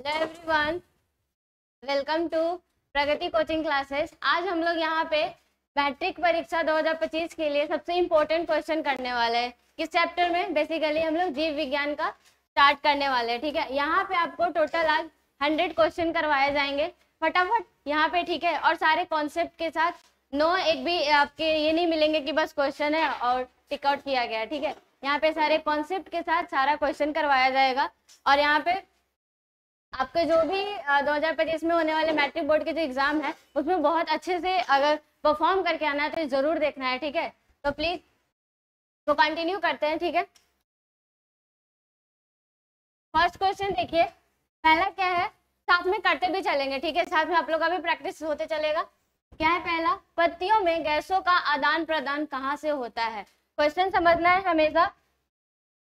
Hello everyone, welcome to Pragati coaching classes. आज हम लोग यहाँ पे मैट्रिक परीक्षा 2025 के लिए सबसे इम्पोर्टेंट क्वेश्चन करने वाले हैं। किस चैप्टर में? बेसिकली हम लोग जीव विज्ञान का स्टार्ट करने वाले हैं। ठीक है, यहाँ पे आपको टोटल आज 100 क्वेश्चन करवाए जाएंगे फटाफट यहाँ पे। ठीक है, और सारे कॉन्सेप्ट के साथ एक भी आपके ये नहीं मिलेंगे कि बस क्वेश्चन है और टिक आउट किया गया। ठीक है, यहाँ पे सारे कॉन्सेप्ट के साथ सारा क्वेश्चन करवाया जाएगा। और यहाँ पे आपके जो भी 2025 में होने वाले मैट्रिक बोर्ड के जो एग्जाम है उसमें बहुत अच्छे से अगर परफॉर्म करके आना है तो जरूर देखना है। ठीक है, तो प्लीज तो कंटिन्यू करते हैं। ठीक है, फर्स्ट क्वेश्चन देखिए, पहला क्या है, साथ में करते भी चलेंगे। ठीक है, साथ में आप लोग का भी प्रैक्टिस होते चलेगा। क्या है पहला? पत्तियों में गैसों का आदान प्रदान कहाँ से होता है? क्वेश्चन समझना है हमेशा।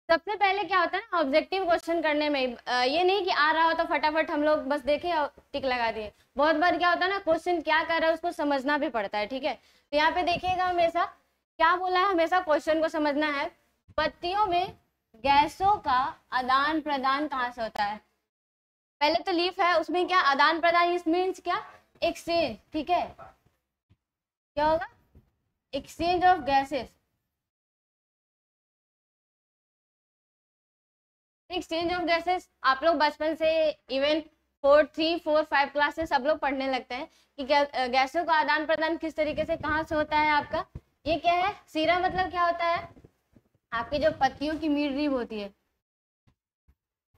सबसे पहले क्या होता है ना, ऑब्जेक्टिव क्वेश्चन करने में ये नहीं कि आ रहा हो तो फटाफट हम लोग बस देखे और टिक लगा दिए। बहुत बार क्या होता है ना, क्वेश्चन क्या कर रहा है उसको समझना भी पड़ता है। ठीक है, तो यहाँ पे देखिएगा हमेशा क्या बोला है, हमेशा क्वेश्चन को समझना है। पत्तियों में गैसों का आदान प्रदान कहाँ से होता है? पहले तो लीफ है, उसमें क्या आदान प्रदान, इस मीन्स क्या, एक्सचेंज। ठीक है, क्या होगा? Exchange of gases. Exchange of gases आप लोग बचपन से इवन 4, 3, 4, 5 क्लास से सब लोग पढ़ने लगते हैं कि गैसों का आदान प्रदान किस तरीके से कहाँ से होता है आपका। ये क्या है? सीरा मतलब क्या होता है? आपकी जो पत्तियों की मिडरिब होती है,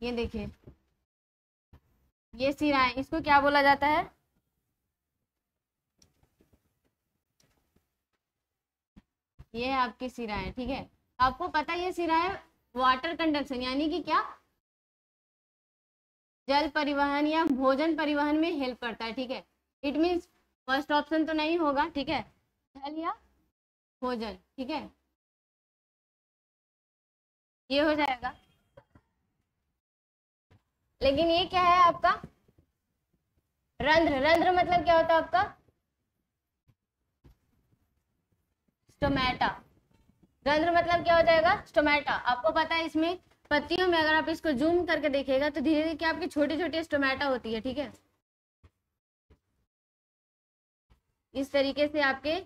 ये देखिए, ये सीरा है, इसको क्या बोला जाता है? ये आपकी सिरा है। ठीक है, आपको पता है ये सिरा है वाटर कंडक्शन, यानी कि क्या, जल परिवहन या भोजन परिवहन में हेल्प करता है। ठीक है, इट मीन्स फर्स्ट ऑप्शन तो नहीं होगा। ठीक है, जल या भोजन। ठीक है, ये हो जाएगा। लेकिन ये क्या है आपका? रंध्र। रंध्र मतलब क्या होता है आपका? स्टोमेटा। रंध्र मतलब क्या हो जाएगा? स्टोमेटा। आपको पता है इसमें पत्तियों में अगर आप इसको जूम करके देखिएगा तो धीरे धीरे क्या आपकी छोटी छोटी स्टोमेटा होती है। ठीक है, इस तरीके से आपके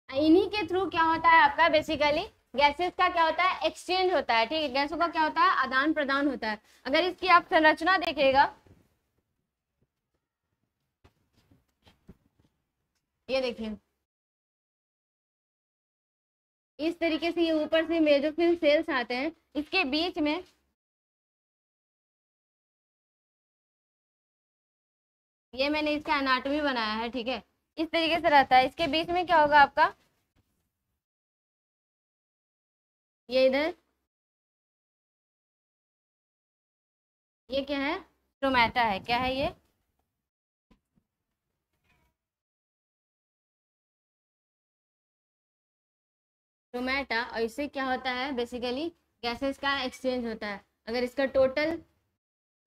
इन्हीं के थ्रू क्या होता है आपका, बेसिकली गैसेस का क्या होता है? एक्सचेंज होता है। ठीक है, गैसों का क्या होता है? आदान प्रदान होता है। अगर इसकी आप संरचना देखिएगा, ये देखिए, इस तरीके से ये ऊपर से मेसोफिल सेल्स आते हैं, इसके बीच में ये मैंने इसका एनाटॉमी बनाया है। ठीक है, इस तरीके से रहता है। इसके बीच में क्या होगा आपका? ये इधर ये क्या है? स्टोमेटा है। क्या है ये? स्टोमेटा। और इससे क्या होता है, बेसिकली गैसेस का एक्सचेंज होता है। अगर इसका टोटल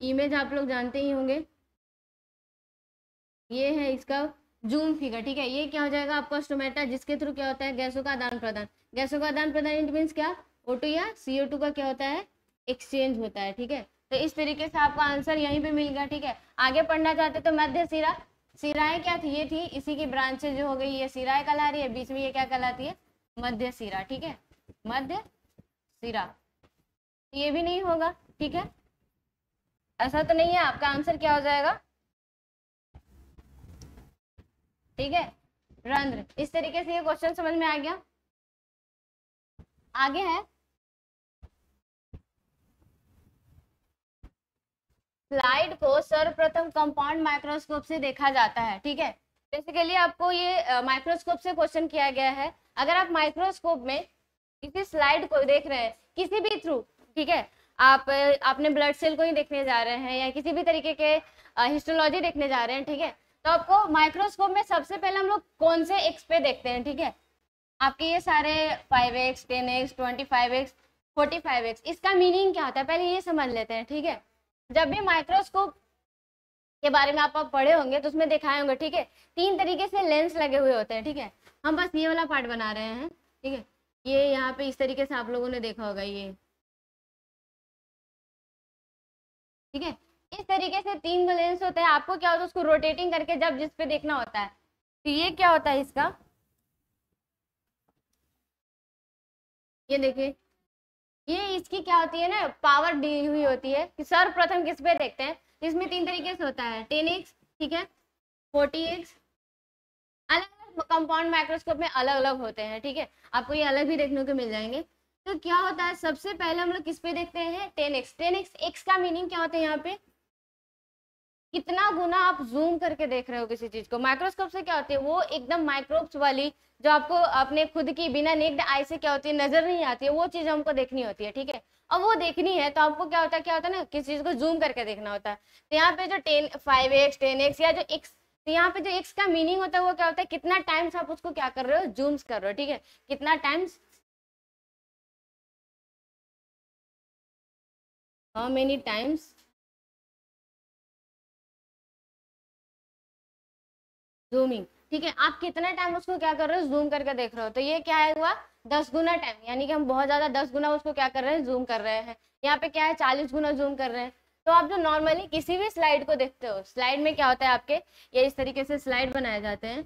इमेज आप लोग जानते ही होंगे, ये है इसका जूम फिगर। ठीक है, ये क्या हो जाएगा आपका? स्टोमेटा, जिसके थ्रू क्या होता है? गैसों का आदान प्रदान। गैसों का आदान प्रदान इट मीन्स क्या? O2 या CO2 का क्या होता है? एक्सचेंज होता है। ठीक है, तो इस तरीके से आपका आंसर यहीं पे मिल गया। ठीक है, आगे पढ़ना चाहते तो मध्य सिरा। सिराएं क्या थी? ये थी, इसी की ब्रांचेज जो हो गई, ये सिराएं कहला रही है, बीच में ये क्या कहलाती है? मध्य सिरा। ठीक है, मध्य सिरा। ये भी नहीं होगा। ठीक है, ऐसा तो नहीं है। आपका आंसर क्या हो जाएगा? ठीक है, रंध्र। इस तरीके से ये क्वेश्चन समझ में आ गया। आगे है, स्लाइड को सर्वप्रथम कंपाउंड माइक्रोस्कोप से देखा जाता है। ठीक है, बेसिकली आपको ये माइक्रोस्कोप से क्वेश्चन किया गया है। अगर आप माइक्रोस्कोप में किसी स्लाइड को देख रहे हैं किसी भी थ्रू, ठीक है, आप अपने ब्लड सेल को ही देखने जा रहे हैं या किसी भी तरीके के हिस्टोलॉजी देखने जा रहे हैं, ठीक है, तो आपको माइक्रोस्कोप में सबसे पहले हम लोग कौन से एक्स पे देखते हैं? ठीक है, आपके ये सारे 5x, 10x, 25x, 45x, इसका मीनिंग क्या होता है पहले ये समझ लेते हैं। ठीक है, जब भी माइक्रोस्कोप के बारे में आप पढ़े होंगे तो उसमें दिखाए होंगे। ठीक है, 3 तरीके से लेंस लगे हुए होते हैं। ठीक है, हम बस ये वाला पार्ट बना रहे हैं। ठीक है, ये यहाँ पे इस तरीके से आप लोगों ने देखा होगा, ये ठीक है। इस तरीके से 3 लेंस होते हैं, आपको क्या होता है उसको रोटेटिंग करके जब जिस पे देखना होता है, तो ये क्या होता है इसका, ये देखिए, ये इसकी क्या होती है ना, पावर दी हुई होती है कि सर्वप्रथम किस पे देखते हैं। इसमें 3 तरीके से होता है, 10x, ठीक है, 40x, अलग अलग कंपाउंड माइक्रोस्कोप में अलग अलग होते हैं, ठीक है, आपको ये अलग भी देखने को मिल जाएंगे। तो क्या होता है, सबसे पहले हम लोग किस पे देखते हैं, 10x। 10x, x का मीनिंग क्या होता है यहाँ पे, कितना गुना आप जूम करके देख रहे हो किसी चीज को। माइक्रोस्कोप से क्या होती है, वो एकदम माइक्रोब्स वाली जो आपको अपने खुद की बिना नेक्ड आई से क्या होती है नजर नहीं आती है, वो चीज हमको देखनी होती है, ठीक है। अब वो देखनी है तो आपको क्या होता है ना, किसी चीज को जूम करके देखना होता है। तो यहाँ पे जो 5x 10x या जो x, तो यहाँ पे जो x का मीनिंग होता है वो क्या होता है, कितना टाइम्स आप उसको क्या कर रहे हो, जूम्स कर रहे हो, ठीक है, कितना times, how many times zooming, ठीक है, आप कितना टाइम उसको क्या कर रहे हो, जूम करके देख रहे हो। तो ये क्या है हुआ, 10 गुना टाइम, यानी कि हम बहुत ज्यादा 10 गुना उसको क्या कर रहे हैं, जूम कर रहे हैं। यहाँ पे क्या है, 40 गुना जूम कर रहे हैं। तो आप जो नॉर्मली किसी भी स्लाइड को देखते हो, स्लाइड में क्या होता है आपके, ये इस तरीके से स्लाइड बनाए जाते हैं,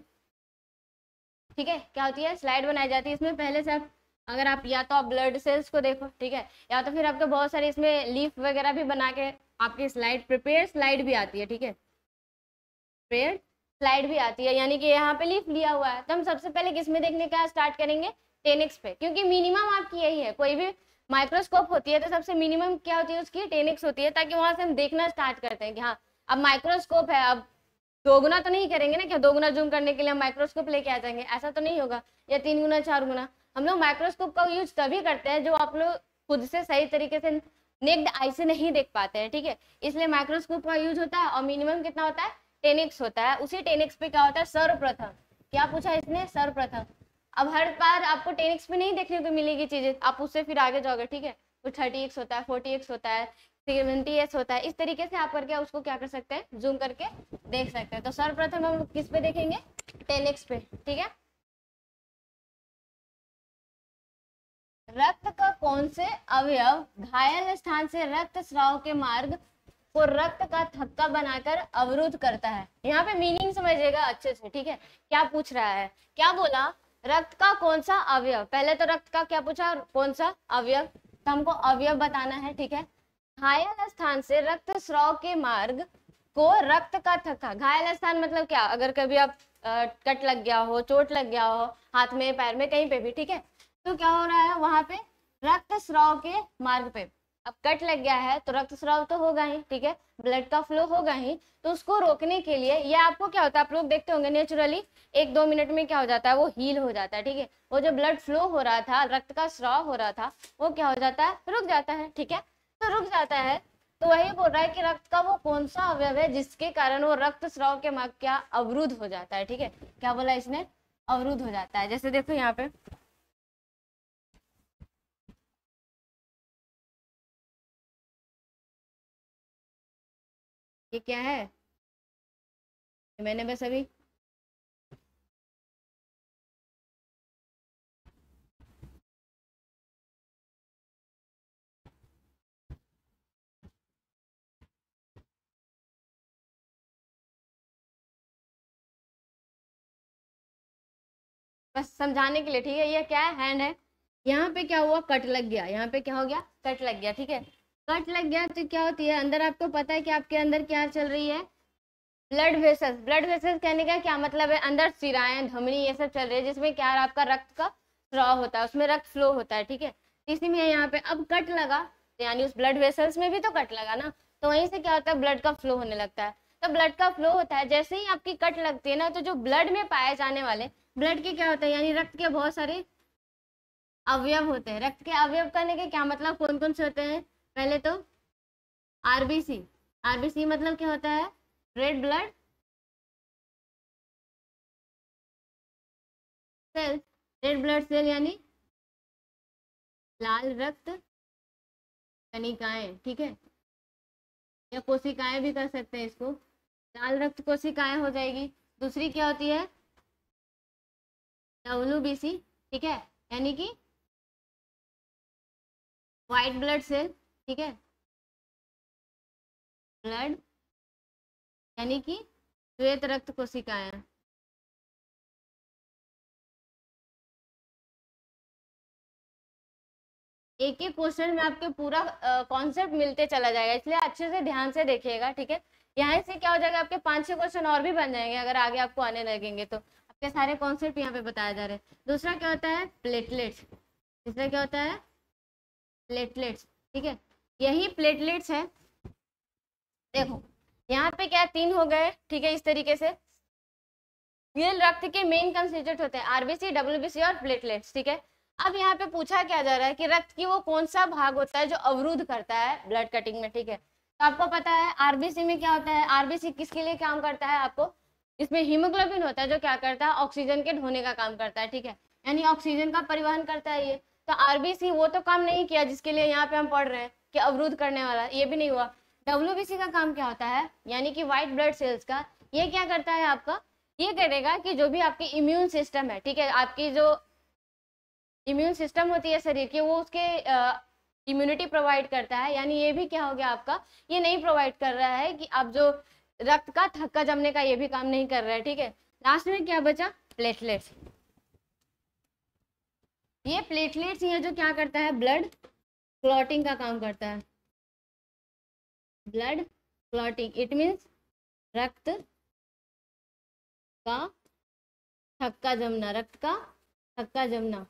ठीक है, क्या होती है, स्लाइड बनाई जाती है। इसमें पहले से आप, अगर आप या तो आप ब्लड सेल्स को देखो, ठीक है, या तो फिर आपके बहुत सारे इसमें लीफ वगैरह भी बना के आपकी स्लाइड, प्रिपेयर स्लाइड भी आती है, ठीक है, प्रिपेयर स्लाइड भी आती है, यानी कि यहाँ पे लीफ लिया हुआ है। तो हम सबसे पहले किस में देखने का स्टार्ट करेंगे, 10x पे, क्योंकि मिनिमम आपकी यही है, कोई भी माइक्रोस्कोप होती है तो सबसे मिनिमम क्या होती है उसकी, 10x होती है, ताकि वहां से हम देखना स्टार्ट करते हैं कि हाँ अब माइक्रोस्कोप है, अब दोगुना तो नहीं करेंगे ना, क्या दोगुना जूम करने के लिए हम माइक्रोस्कोप लेके आ जाएंगे, ऐसा तो नहीं होगा, या 3 गुना 4 गुना। हम लोग माइक्रोस्कोप का यूज तभी करते हैं जो आप लोग खुद से सही तरीके से नेक्ड आई से नहीं देख पाते हैं, ठीक है, इसलिए माइक्रोस्कोप का यूज होता है। और मिनिमम कितना होता है, 10x होता है। उसी 10x पे क्या होता है, सर्वप्रथम, क्या पूछा इसने, सर्वप्रथम। अब हर बार आपको 10x पे नहीं देखने को मिलेगी चीजें, आप उससे फिर आगे जाओगे, ठीक है, तो 30x होता है, 40x होता है, 70x होता है, इस तरीके से आप करके उसको क्या कर सकते हैं, जूम करके देख सकते हैं। तो सर्वप्रथम हम किस पे देखेंगे, 10x पे, ठीक है। रक्त का कौन से अवयव घायल स्थान से रक्त स्राव के मार्ग को रक्त का थक्का बनाकर अवरुद्ध करता है। यहाँ पे मीनिंग समझिएगा अच्छे से, ठीक है, क्या पूछ रहा है, क्या बोला, रक्त का कौन सा अवयव, पहले तो रक्त का क्या पूछा, कौन सा अवयव, तो हमको अवयव बताना है, ठीक है। घायल स्थान से रक्त स्राव के मार्ग को रक्त का थक्का, घायल स्थान मतलब क्या, अगर कभी आप कट लग गया हो, चोट लग गया हो, हाथ में पैर में कहीं पे भी, ठीक है, तो क्या हो रहा है वहां पे, रक्त स्राव के मार्ग पे, अब कट लग गया है तो रक्त स्राव तो होगा ही, ठीक है, ब्लड का फ्लो होगा ही। तो उसको रोकने के लिए ये आपको क्या होता है, आप लोग देखते होंगे नेचुरली 1-2 मिनट में क्या हो जाता है, वो हील हो जाता है, ठीक है, वो जो ब्लड फ्लो हो रहा था, रक्त का स्राव हो रहा था, वो क्या हो जाता है, रुक जाता है, ठीक है, तो रुक जाता है। तो वही बोल रहा है कि रक्त का वो कौन सा अवयव है जिसके कारण वो रक्त स्राव के मार्ग क्या अवरुद्ध हो जाता है, ठीक है, क्या बोला इसने, अवरुद्ध हो जाता है। जैसे देखो यहाँ पे, ये क्या है, मैंने बस अभी बस समझाने के लिए, ठीक है, ये क्या है, हैंड है, यहाँ पे क्या हुआ, कट लग गया, यहाँ पे क्या हो गया, कट लग गया, ठीक है, कट लग गया तो क्या होती है, अंदर आपको पता है कि आपके अंदर क्या चल रही है, ब्लड वेसल्स। ब्लड वेसल्स कहने का क्या मतलब है, अंदर सिराएं धमनी ये सब चल रही है, जिसमें क्या है, आपका रक्त का स्राव होता है, उसमें रक्त फ्लो होता है, ठीक है, इसी में यहाँ पे अब कट लगा, तो यानी उस ब्लड वेसल्स में भी तो कट लगा ना, तो वहीं से क्या होता है, ब्लड का फ्लो होने लगता है। तो ब्लड का फ्लो होता है, जैसे ही आपकी कट लगती है ना, तो जो ब्लड में पाए जाने वाले, ब्लड के क्या होता है, यानी रक्त के बहुत सारे अवयव होते हैं। रक्त के अवयव करने के क्या मतलब, कौन कौन से होते हैं, पहले तो आरबीसी। आरबीसी मतलब क्या होता है, red blood cell, red blood cell यानी लाल रक्त कणिकाएं, ठीक है, या कोशिकाएं भी कर सकते हैं इसको, लाल रक्त कोशिकाएं हो जाएगी। दूसरी क्या होती है, डब्ल्यूबीसी, ठीक है, यानी कि व्हाइट ब्लड सेल, ठीक है, ब्लड यानी कि श्वेत रक्त कोशिकाएं। एक एक क्वेश्चन में आपके पूरा कॉन्सेप्ट मिलते चला जाएगा, इसलिए अच्छे से ध्यान से देखिएगा, ठीक है। यहाँ से क्या हो जाएगा, आपके 5-6 क्वेश्चन और भी बन जाएंगे अगर आगे आपको आने लगेंगे तो। आपके सारे कॉन्सेप्ट यहाँ पे बताए जा रहे हैं। दूसरा क्या होता है, प्लेटलेट्स। दूसरा क्या होता है, प्लेटलेट्स, ठीक है। यही प्लेटलेट्स है। देखो यहाँ पे क्या 3 हो गए, ठीक है। इस तरीके से ये रक्त के मेन कंस्टिट्यूट होते हैं, आरबीसी, डब्ल्यूबीसी और प्लेटलेट्स, ठीक है। अब यहाँ पे पूछा क्या जा रहा है कि रक्त की वो कौन सा भाग होता है जो अवरुद्ध करता है ब्लड कटिंग में, ठीक है। तो आपको पता है आरबीसी में क्या होता है, आरबीसी किसके लिए काम करता है, आपको इसमें हीमोग्लोबिन होता है जो क्या करता है, ऑक्सीजन के ढोने का काम करता है, ठीक है। यानी ऑक्सीजन का परिवहन करता है ये। तो आरबीसी वो तो काम नहीं किया जिसके लिए यहाँ पे हम पढ़ रहे हैं कि अवरुद्ध करने वाला, ये भी नहीं हुआ। डब्ल्यूबीसी का काम क्या होता है, यानी कि व्हाइट ब्लड सेल्स का, ये क्या करता है आपका, ये करेगा कि जो भी आपकी इम्यून सिस्टम है, ठीक है, आपकी जो इम्यून सिस्टम होती है शरीर की, वो उसके इम्यूनिटी प्रोवाइड करता है। यानी ये भी क्या हो गया आपका, ये नहीं प्रोवाइड कर रहा है कि आप जो रक्त का थक्का जमने का, ये भी काम नहीं कर रहा है, ठीक है। लास्ट में क्या बचा, प्लेटलेट्स। ये प्लेटलेट्स ये जो क्या करता है, ब्लड क्लॉटिंग का काम करता है। ब्लड क्लॉटिंग, इट मीन्स रक्त का थक्का जमना, रक्त का थक्का जमना।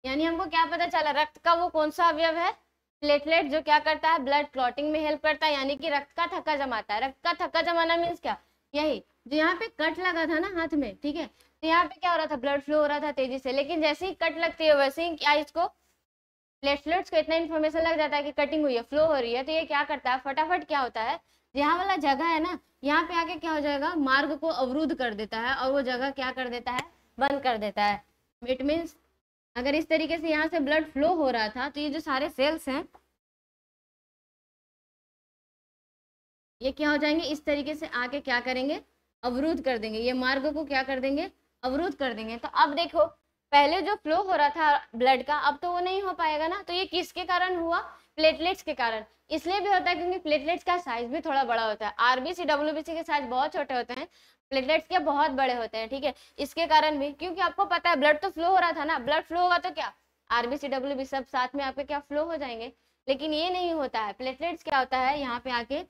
यानी हमको क्या पता चला, रक्त का वो कौन सा अवयव है, प्लेटलेट, जो क्या करता है, ब्लड क्लॉटिंग में हेल्प करता है, यानी कि रक्त का थक्का जमाता है। रक्त का थक्का जमाना मीन्स क्या, यही जो यहाँ पे कट लगा था ना हाथ में, ठीक है। तो यहाँ पे क्या हो रहा था, ब्लड फ्लो हो रहा था तेजी से, लेकिन जैसे ही कट लगती है वैसे ही क्या इसको, प्लेटलेट्स को इतना इन्फॉर्मेशन लग जाता है कि कटिंग हुई है, फ्लो हो रही है। तो ये क्या करता है, फटाफट क्या होता है, यहाँ वाला जगह है ना, यहाँ पे आके क्या हो जाएगा, मार्ग को अवरुद्ध कर देता है और वो जगह क्या कर देता है, बंद कर देता है। इट मीन्स अगर इस तरीके से यहाँ से ब्लड फ्लो हो रहा था, तो ये जो सारे सेल्स हैं ये क्या हो जाएंगे, इस तरीके से आके क्या करेंगे, अवरुद्ध कर देंगे, ये मार्ग को क्या कर देंगे, अवरुद्ध कर देंगे। तो अब देखो पहले जो फ्लो हो रहा था ब्लड का, अब तो वो नहीं हो पाएगा ना। तो ये किसके कारण हुआ, प्लेटलेट्स के कारण। इसलिए भी होता है क्योंकि प्लेटलेट्स का साइज भी थोड़ा बड़ा होता है। आरबीसी डब्ल्यूबीसी के साइज बहुत छोटे होते हैं, प्लेटलेट्स के बहुत बड़े होते हैं, ठीक है। इसके कारण भी, क्योंकि आपको पता है ब्लड तो फ्लो हो रहा था ना, ब्लड फ्लो होगा तो क्या, आरबीसी डब्ल्यूबीसी सब साथ में आपके क्या फ्लो हो जाएंगे। लेकिन ये नहीं होता है, प्लेटलेट्स क्या होता है, यहाँ पे आके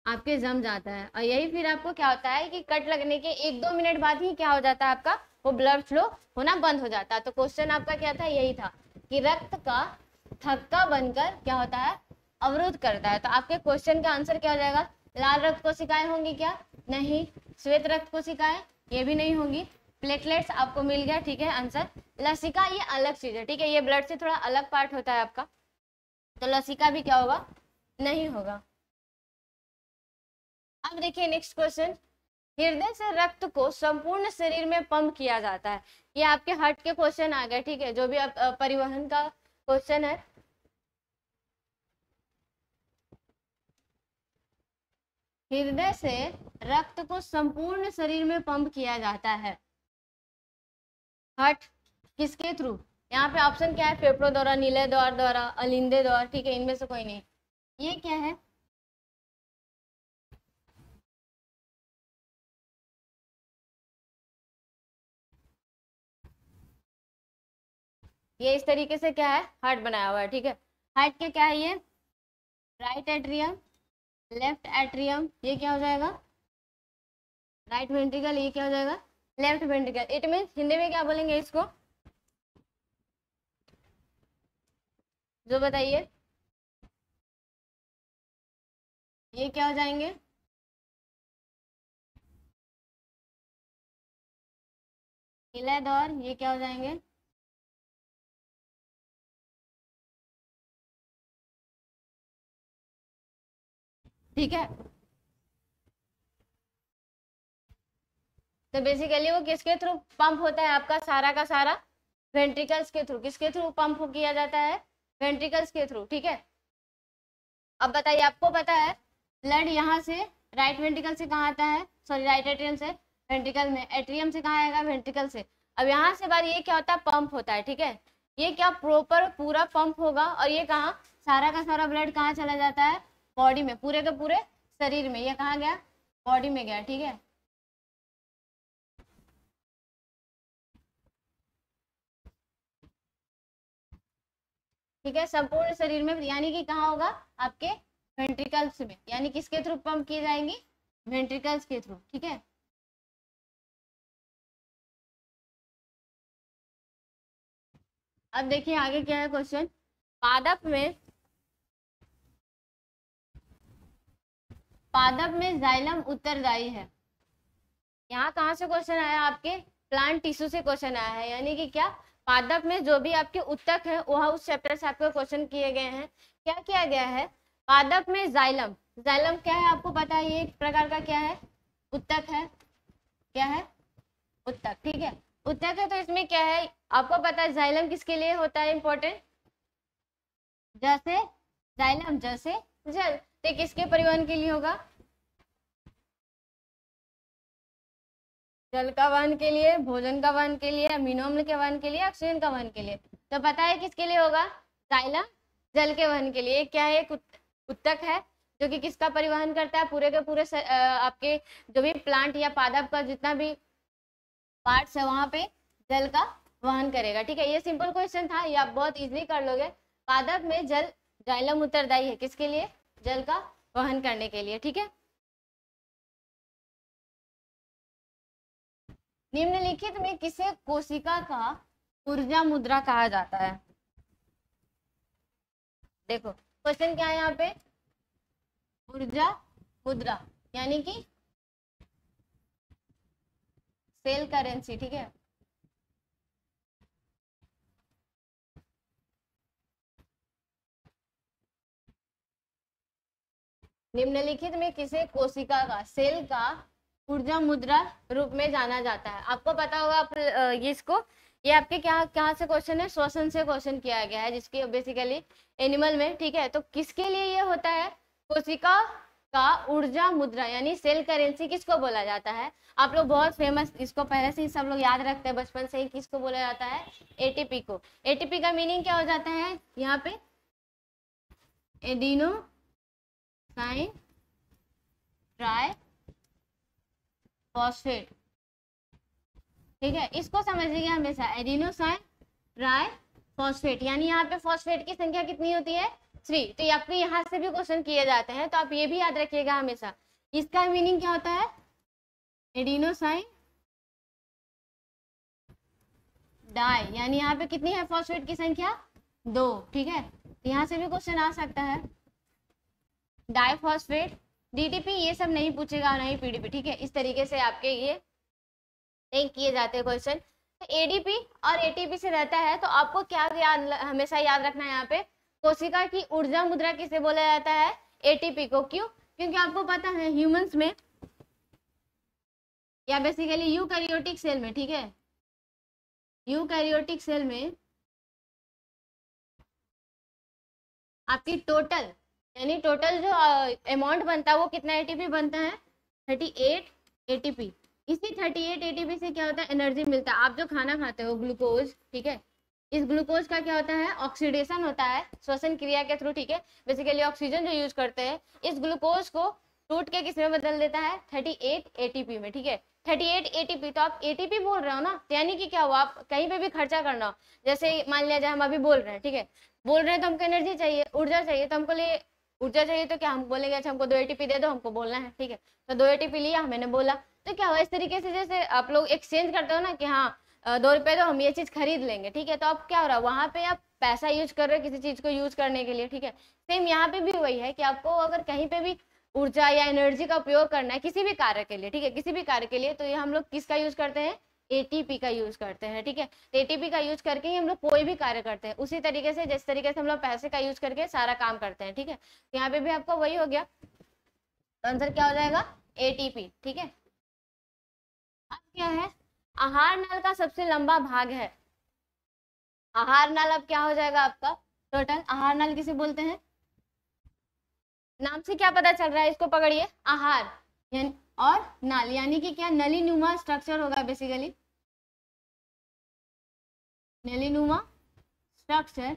आपके जम जाता है। और यही फिर आपको क्या होता है कि कट लगने के 1-2 मिनट बाद ही क्या हो जाता है, आपका वो ब्लड फ्लो होना बंद हो जाता है। तो क्वेश्चन आपका क्या था, यही था कि रक्त का थक्का बनकर क्या होता है, अवरुद्ध करता है। तो आपके क्वेश्चन का आंसर क्या हो जाएगा, लाल रक्त कोशिकाएं होंगी क्या, नहीं। श्वेत रक्त कोशिकाएं, ये भी नहीं होंगी। प्लेटलेट्स आपको मिल गया, ठीक है आंसर। लसिका ये अलग चीज है, ठीक है, ये ब्लड से थोड़ा अलग पार्ट होता है आपका, तो लसिका भी क्या होगा, नहीं होगा। अब देखिए नेक्स्ट क्वेश्चन, हृदय से रक्त को संपूर्ण शरीर में पंप किया जाता है। ये आपके हार्ट के क्वेश्चन आ गए, ठीक है, जो भी आप परिवहन का क्वेश्चन है। हृदय से रक्त को संपूर्ण शरीर में पंप किया जाता है, हार्ट किसके थ्रू, यहाँ पे ऑप्शन क्या है, फेफड़ों द्वारा, नीले द्वार द्वारा, अलिंदे द्वार, ठीक है, इनमें से कोई नहीं। ये क्या है, ये इस तरीके से क्या है, हार्ट बनाया हुआ है, ठीक है। हार्ट के क्या है, ये राइट एट्रियम, लेफ्ट एट्रियम, ये क्या हो जाएगा, राइट वेंट्रिकल, ये क्या हो जाएगा, left ventricle. It means Hindi में क्या बोलेंगे इसको, जो बताइए, ये क्या हो जाएंगे, नीले द्वार, ये क्या हो जाएंगे, ठीक है। तो बेसिकली वो किसके थ्रू पंप होता है, आपका सारा का सारा वेंट्रिकल्स के थ्रू। किसके थ्रू पंप किया जाता है, वेंट्रिकल्स के थ्रू, ठीक है। अब बताइए, आपको पता है ब्लड यहाँ से राइट वेंट्रिकल से कहाँ आता है, सॉरी राइट एट्रियम से वेंट्रिकल में, एट्रियम से कहाँ आएगा, वेंट्रिकल से। अब यहाँ से बार ये क्या होता है, पंप होता है, ठीक है। ये क्या प्रॉपर पूरा पंप होगा, और ये कहाँ, सारा का सारा ब्लड कहाँ चला जाता है, बॉडी में, पूरे के पूरे शरीर में, ये कहाँ गया, बॉडी में गया, ठीक है। ठीक है, संपूर्ण शरीर में, यानी कि कहाँ होगा, आपके वेंट्रिकल्स में, यानी किसके थ्रू पंप की जाएंगी, वेंट्रिकल्स के थ्रू, ठीक है। अब देखिए आगे क्या है क्वेश्चन, पादप में जाइलम उत्तरदायी है। यहाँ कहाँ से क्वेश्चन आया, आपके प्लांट टिश्यू से क्वेश्चन आया है, यानी कि क्या, पादप में जो भी आपके उत्तक है वह उस चैप्टर से आपको क्वेश्चन किए गए हैं। क्या किया गया है, पादप में जाइलम, जाइलम क्या है आपको पता है, ये एक प्रकार का क्या है, उत्तक है, क्या है, उत्तक, ठीक है, उत्तक है। तो इसमें क्या है आपको पता है, जाइलम किसके लिए होता है इंपॉर्टेंट, जैसे जाइलम जैसे जल, तो किसके परिवहन के लिए होगा, जल का वहन के लिए, भोजन का वहन के लिए, अमीनो अम्ल के वहन के लिए, ऑक्सीजन का वहन के लिए। तो पता है किसके लिए होगा, जाइलम जल के वहन के लिए। क्या है, एक उत्तक है जो कि किसका परिवहन करता है, पूरे के पूरे आपके जो भी प्लांट या पादप का जितना भी पार्ट्स है वहां पे जल का वहन करेगा, ठीक है। ये सिंपल क्वेश्चन था, ये आप बहुत इजीली कर लोगे। पादप में जल, जाइलम उत्तरदायी है किसके लिए, जल का वहन करने के लिए, ठीक है। निम्नलिखित में किसे कोशिका का ऊर्जा मुद्रा कहा जाता है। देखो क्वेश्चन क्या है यहाँ पे, ऊर्जा मुद्रा यानी कि सेल करेंसी, ठीक है। निम्नलिखित में किसे कोशिका का, सेल का ऊर्जा मुद्रा रूप में जाना जाता है। आपको पता होगा, आप ये इसको, ये आपके क्या से क्वेश्चन है, श्वसन से क्वेश्चन किया गया है, जिसकी बेसिकली एनिमल में, ठीक है। तो किसके लिए ये होता है, कोशिका का ऊर्जा मुद्रा यानी सेल करेंसी किसको बोला जाता है। आप लोग बहुत फेमस, इसको पहले से ही सब लोग याद रखते हैं बचपन से ही, किसको बोला जाता है, एटीपी को। एटीपी का मीनिंग क्या हो जाता है यहाँ पे, एडिनो साइन ट्राई फॉस्फेट, ठीक है। इसको समझिएगा हमेशा, एडिनोसाइन ट्राई फॉस्फेट, यानी यहाँ पे फॉस्फेट की संख्या कितनी होती है, 3। तो ये आपके यहाँ से भी क्वेश्चन किए जाते हैं, तो आप ये भी याद रखिएगा हमेशा। इसका मीनिंग क्या होता है, एडिनोसाइन डाई, यानी यहाँ पे कितनी है फॉस्फेट की संख्या, 2, ठीक है। यहाँ से भी क्वेश्चन आ सकता है, डाइफॉस्फेट, डीटीपी ये सब नहीं पूछेगा, नहीं पीडीपी, ठीक है। इस तरीके से आपके ये नहीं किए जाते हैं क्वेश्चन। तो एडीपी और एटीपी से रहता है, तो आपको क्या हमेशा याद रखना है यहाँ पे, कोशिका की ऊर्जा मुद्रा किसे बोला जाता है, एटीपी को। क्यों, क्योंकि आपको पता है ह्यूमंस में या बेसिकली यूकैरियोटिक सेल में, ठीक है, यूकैरियोटिक सेल में आपकी टोटल यानी टोटल जो अमाउंट बनता है वो कितना एटीपी बनता है, 38 एटीपी। इसी 38 एटीपी से क्या होता है, एनर्जी मिलता है। आप जो खाना खाते हो ग्लूकोज, ठीक है, इस ग्लूकोज का क्या होता है, ऑक्सीडेशन होता है श्वसन क्रिया के थ्रू, ठीक है। बेसिकली ऑक्सीजन जो यूज करते हैं, इस ग्लूकोज को टूट के किस में बदल देता है, 38 एटीपी में, ठीक है। 38 एटीपी, तो आप एटीपी बोल रहे हो ना, तो यानी कि क्या हुआ, आप कहीं पे भी खर्चा करना हो, जैसे मान लिया जाए हम अभी बोल रहे हैं, ठीक है, बोल रहे हैं तो हमको एनर्जी चाहिए, ऊर्जा चाहिए, तो हमको लिए ऊर्जा चाहिए, तो क्या हम बोलेंगे, अच्छा हमको 2 एटीपी दे दो, हमको बोलना है, ठीक है। तो 2 एटीपी लिया, मैंने बोला, तो क्या हुआ, इस तरीके से जैसे आप लोग एक्सचेंज करते हो ना कि हाँ 2 रुपए तो हम ये चीज खरीद लेंगे, ठीक है। तो अब क्या हो रहा है, वहां पे आप पैसा यूज कर रहे हो किसी चीज को यूज करने के लिए, ठीक है। सेम यहाँ पे भी वही है कि आपको अगर कहीं पे भी ऊर्जा या एनर्जी का उपयोग करना है किसी भी कार्य के लिए, ठीक है, किसी भी कार्य के लिए, तो ये हम लोग किसका यूज करते हैं, एटीपी का यूज करते हैं, ठीक है। तो एटीपी का यूज करके ही हम लोग कोई भी कार्य करते हैं, उसी तरीके से जिस तरीके से हम लोग पैसे का यूज करके सारा काम करते हैं, ठीक है। तो यहाँ पे भी आपको वही हो गया, तो आंसर क्या हो जाएगा, एटीपी, ठीक है। अब क्या है, आहार नल का सबसे लंबा भाग है, आहार नल अब क्या हो जाएगा आपका, टोटल आहार नल किसे बोलते हैं, नाम से क्या पता चल रहा है, इसको पकड़िए, आहार यानी और नल यानी कि क्या, नलीनुमा स्ट्रक्चर होगा बेसिकली, नलीनुमा स्ट्रक्चर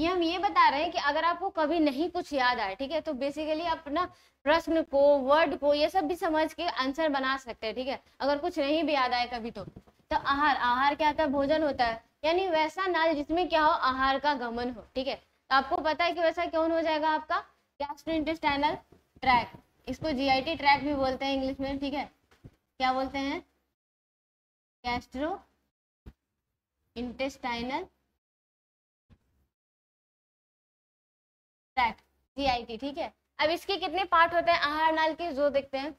ये हम ये बता रहे हैं कि अगर आपको कभी नहीं कुछ याद आए, ठीक है, तो बेसिकली अपना प्रश्न को, वर्ड को, ये सब भी समझ के आंसर बना सकते हैं, ठीक है, अगर कुछ नहीं भी याद आए कभी तो आहार, आहार क्या होता है, भोजन होता है, यानी वैसा नाल जिसमें क्या हो, आहार का गमन हो, ठीक है। तो आपको पता है कि वैसा कौन हो जाएगा आपका गैस्ट्रोइंटेस्टाइनल ट्रैक, इसको जीआईटी ट्रैक भी बोलते हैं इंग्लिश में, ठीक है, क्या बोलते हैं, गैस्ट्रो इंटेस्टाइनल ट्रैक, जीआईटी, ठीक है। अब इसके कितने पार्ट होते हैं आहार नाल के, जो देखते हैं।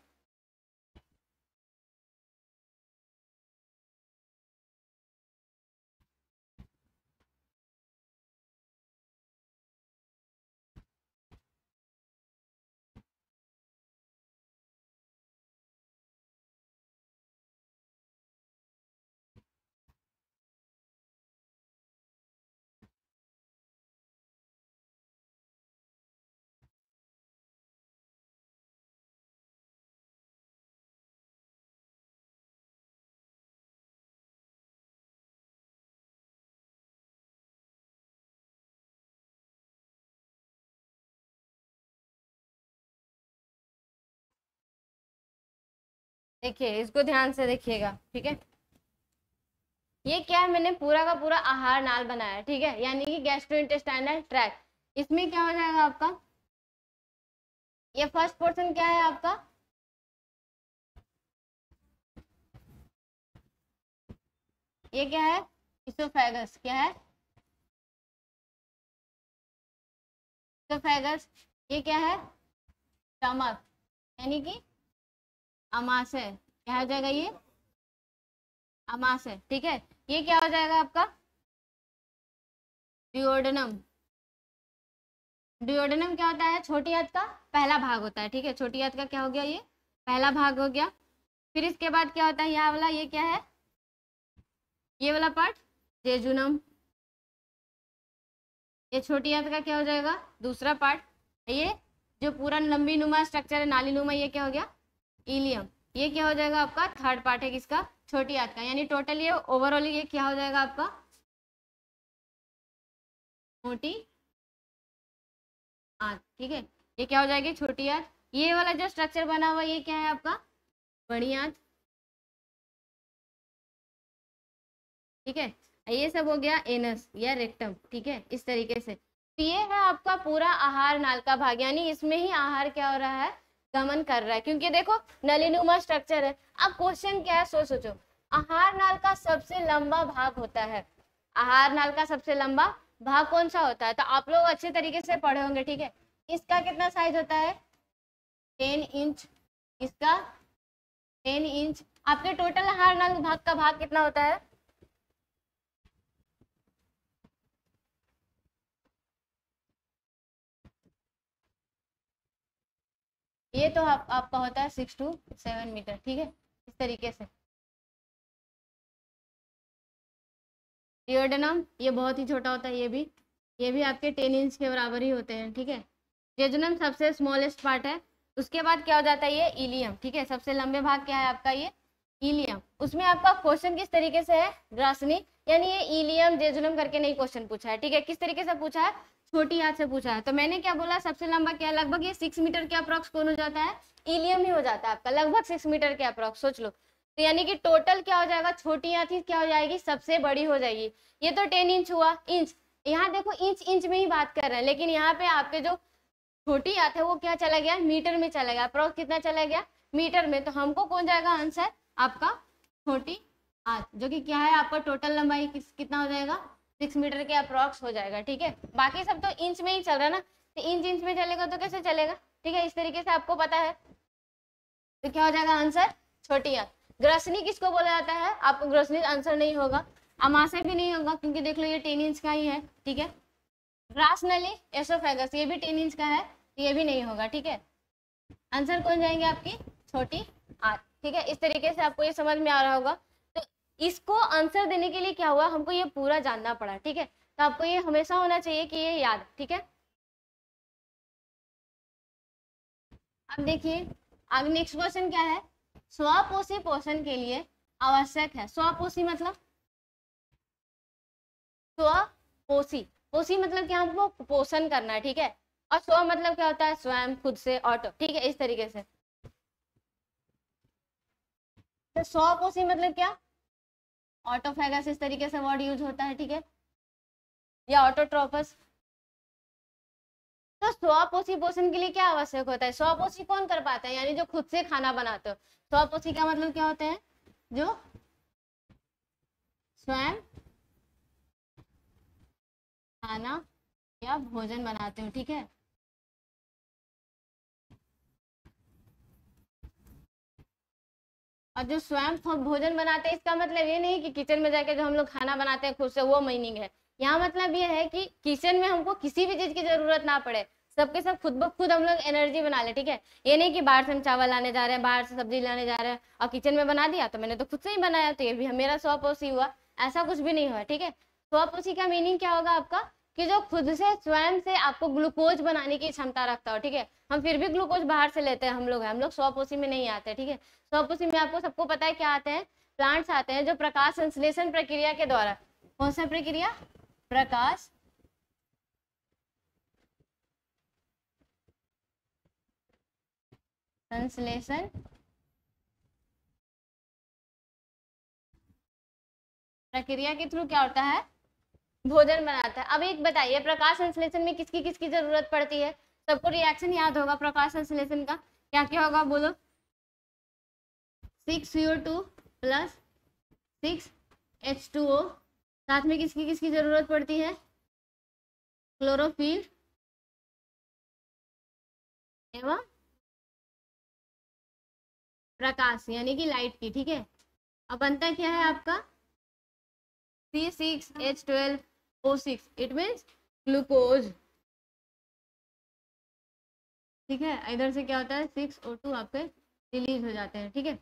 देखिए इसको ध्यान से देखिएगा, ठीक है, ये क्या है, मैंने पूरा का पूरा आहार नाल बनाया, ठीक है, यानी कि गैस्ट्रोइंटेस्टाइनल ट्रैक। इसमें क्या हो जाएगा आपका, ये फर्स्ट पोर्शन क्या है आपका, ये क्या है, इसोफेगस, क्या है, इसोफेगस, ये क्या है, स्टमक, यानी कि अमाशय, क्या हो जाएगा ये, अमाशय, ठीक है। ये क्या हो जाएगा आपका, डिओडेनम, डिओडेनम क्या होता है, छोटी आंत का पहला भाग होता है, ठीक है, छोटी आंत का क्या हो गया, ये पहला भाग हो गया। फिर इसके बाद क्या होता है, यहाँ वाला, ये क्या है, ये वाला पार्ट जेजुनम, ये छोटी आंत का क्या हो जाएगा, दूसरा पार्ट। ये जो पूरा लंबी नुमा स्ट्रक्चर है, नाली नुमा, ये क्या हो गया, इलियम। ये क्या हो जाएगा आपका, थर्ड पार्ट है किसका, छोटी आंत का, यानी टोटल ये ओवरऑल ये क्या हो जाएगा आपका, मोटी आंत, ठीक है, ये क्या हो जाएगी, छोटी आंत। ये वाला जो स्ट्रक्चर बना हुआ ये क्या है आपका, बड़ी आंत, ठीक है। ये सब हो गया एनस या रेक्टम, ठीक है, इस तरीके से। तो ये है आपका पूरा आहार नाल का भाग, यानी इसमें ही आहार क्या हो रहा है, गमन कर रहा है, क्योंकि देखो नलीनुमा स्ट्रक्चर है। अब क्वेश्चन क्या है, सोचो, आहार नाल का सबसे लंबा भाग होता है, आहार नाल का सबसे लंबा भाग कौन सा होता है, तो आप लोग अच्छे तरीके से पढ़े होंगे, ठीक है। इसका कितना साइज होता है, 10 इंच, इसका 10 इंच। आपके टोटल आहार नाल भाग का भाग कितना होता है, ये तो आपका होता है 6 to 7 मीटर, ठीक है, इस तरीके से। डिओडेनम ये बहुत ही छोटा होता है, ये भी आपके 10 इंच के बराबर ही होते हैं, ठीक है। जेजुनम सबसे स्मॉलेस्ट पार्ट है। उसके बाद क्या हो जाता है, ये इलियम, ठीक है, सबसे लंबे भाग क्या है आपका, ये इलियम। उसमें आपका क्वेश्चन किस तरीके से है, ग्रासनी, यानी ये इलियम जेजुनम करके नहीं क्वेश्चन पूछा है, ठीक है, किस तरीके से पूछा है, छोटी हाथ से पूछा है। तो मैंने क्या बोला, सबसे लंबा क्या, लगभग ये 6 मीटर के अप्रॉक्स कौन हो जाता है, इलियम ही हो जाता है आपका, लगभग 6 मीटर के अप्रॉक्स, सोच लो। तो यानी कि टोटल क्या हो जाएगा, छोटी हाथी क्या हो जाएगी, सबसे बड़ी हो जाएगी। ये तो 10 इंच हुआ, इंच, यहाँ देखो इंच इंच में ही बात कर रहे हैं, लेकिन यहाँ पे आपके जो छोटी हाथ है वो क्या चला गया, मीटर में चला गया, अप्रॉक्स कितना चला गया, मीटर में। तो हमको कौन जाएगा आंसर आपका, छोटी हाथ, जो कि क्या है आपका टोटल लंबाई कितना हो जाएगा, 6 मीटर के अप्रॉक्स हो जाएगा, ठीक है। बाकी सब तो इंच में ही चल रहा है ना, तो इंच इंच में चलेगा तो कैसे चलेगा, ठीक है, इस तरीके से आपको पता है। तो क्या हो जाएगा आंसर, छोटी हाथ। ग्रसनी किसको बोला जाता है, आपको ग्रसनी आंसर नहीं होगा, अमाशय भी नहीं होगा, क्योंकि देख लो ये 10 इंच का ही है, ठीक है। ग्रास नली एसोफेगस ये भी 10 इंच का है, ये भी नहीं होगा, ठीक है। आंसर कौन जाएंगे आपकी, छोटी हाथ, ठीक है। इस तरीके से आपको ये समझ में आ रहा होगा। तो इसको आंसर देने के लिए क्या हुआ, हमको ये पूरा जानना पड़ा, ठीक है। तो आपको ये हमेशा होना चाहिए कि ये याद, ठीक है। अब देखिए आगे नेक्स्ट क्वेश्चन क्या है, स्वपोषी पोषण के लिए आवश्यक है, स्वपोषी मतलब स्वपोषी, पोसी मतलब कि हमको पोषण करना है, ठीक है। और स्व मतलब क्या होता है, स्वयं, खुद से, ऑटो, ठीक है, इस तरीके से। तो स्वपोषी मतलब क्या, ऑटोफेगस, इस तरीके से वर्ड यूज होता है, ठीक है, या ऑटोट्रोपस। तो स्वपोषी पोषण के लिए क्या आवश्यक होता है, स्वपोषी कौन कर पाता है, यानी जो खुद से खाना बनाते हो। स्वपोषी का मतलब क्या होते हैं, जो स्वयं खाना या भोजन बनाते हो, ठीक है। और जो स्वयं भोजन बनाते हैं, इसका मतलब ये नहीं कि किचन में जाके जो हम लोग खाना बनाते हैं खुद से, वो मीनिंग है। यहाँ मतलब ये है कि किचन में हमको किसी भी चीज की जरूरत ना पड़े, सबके सब खुद ब खुद हम लोग एनर्जी बना ले, ठीक है। ये नहीं कि बाहर से हम चावल लाने जा रहे हैं, बाहर से सब्जी लाने जा रहे हैं और किचन में बना दिया, तो मैंने तो खुद से ही बनाया, तो ये भी मेरा स्वपोषी हुआ, ऐसा कुछ भी नहीं हुआ, ठीक है। स्वपोषी का मीनिंग क्या होगा आपका, कि जो खुद से स्वयं से आपको ग्लूकोज बनाने की क्षमता रखता हो, ठीक है। हम फिर भी ग्लूकोज बाहर से लेते हैं, हम लोग स्वपोषी में नहीं आते, ठीक है। स्वपोषी में आपको सबको पता है क्या आते हैं, प्लांट्स आते हैं जो प्रकाश संश्लेषण प्रक्रिया के द्वारा, कौन सा प्रक्रिया, प्रकाश संश्लेषण प्रक्रिया के थ्रू क्या होता है, भोजन बनाता है। अब एक बताइए, प्रकाश संश्लेषण में किसकी किसकी जरूरत पड़ती है, सबको रिएक्शन याद होगा प्रकाश संश्लेषण का, क्या क्या होगा बोलो, 6CO2 प्लस 6H2O, साथ में किसकी किसकी जरूरत पड़ती है, क्लोरोफिल एवं प्रकाश यानी कि लाइट की, ठीक है। अब बनता क्या है आपका C6H12O6, इट मीन्स ग्लूकोज, ठीक है। इधर से क्या होता है 6O2 आपके रिलीज हो जाते हैं, ठीक है।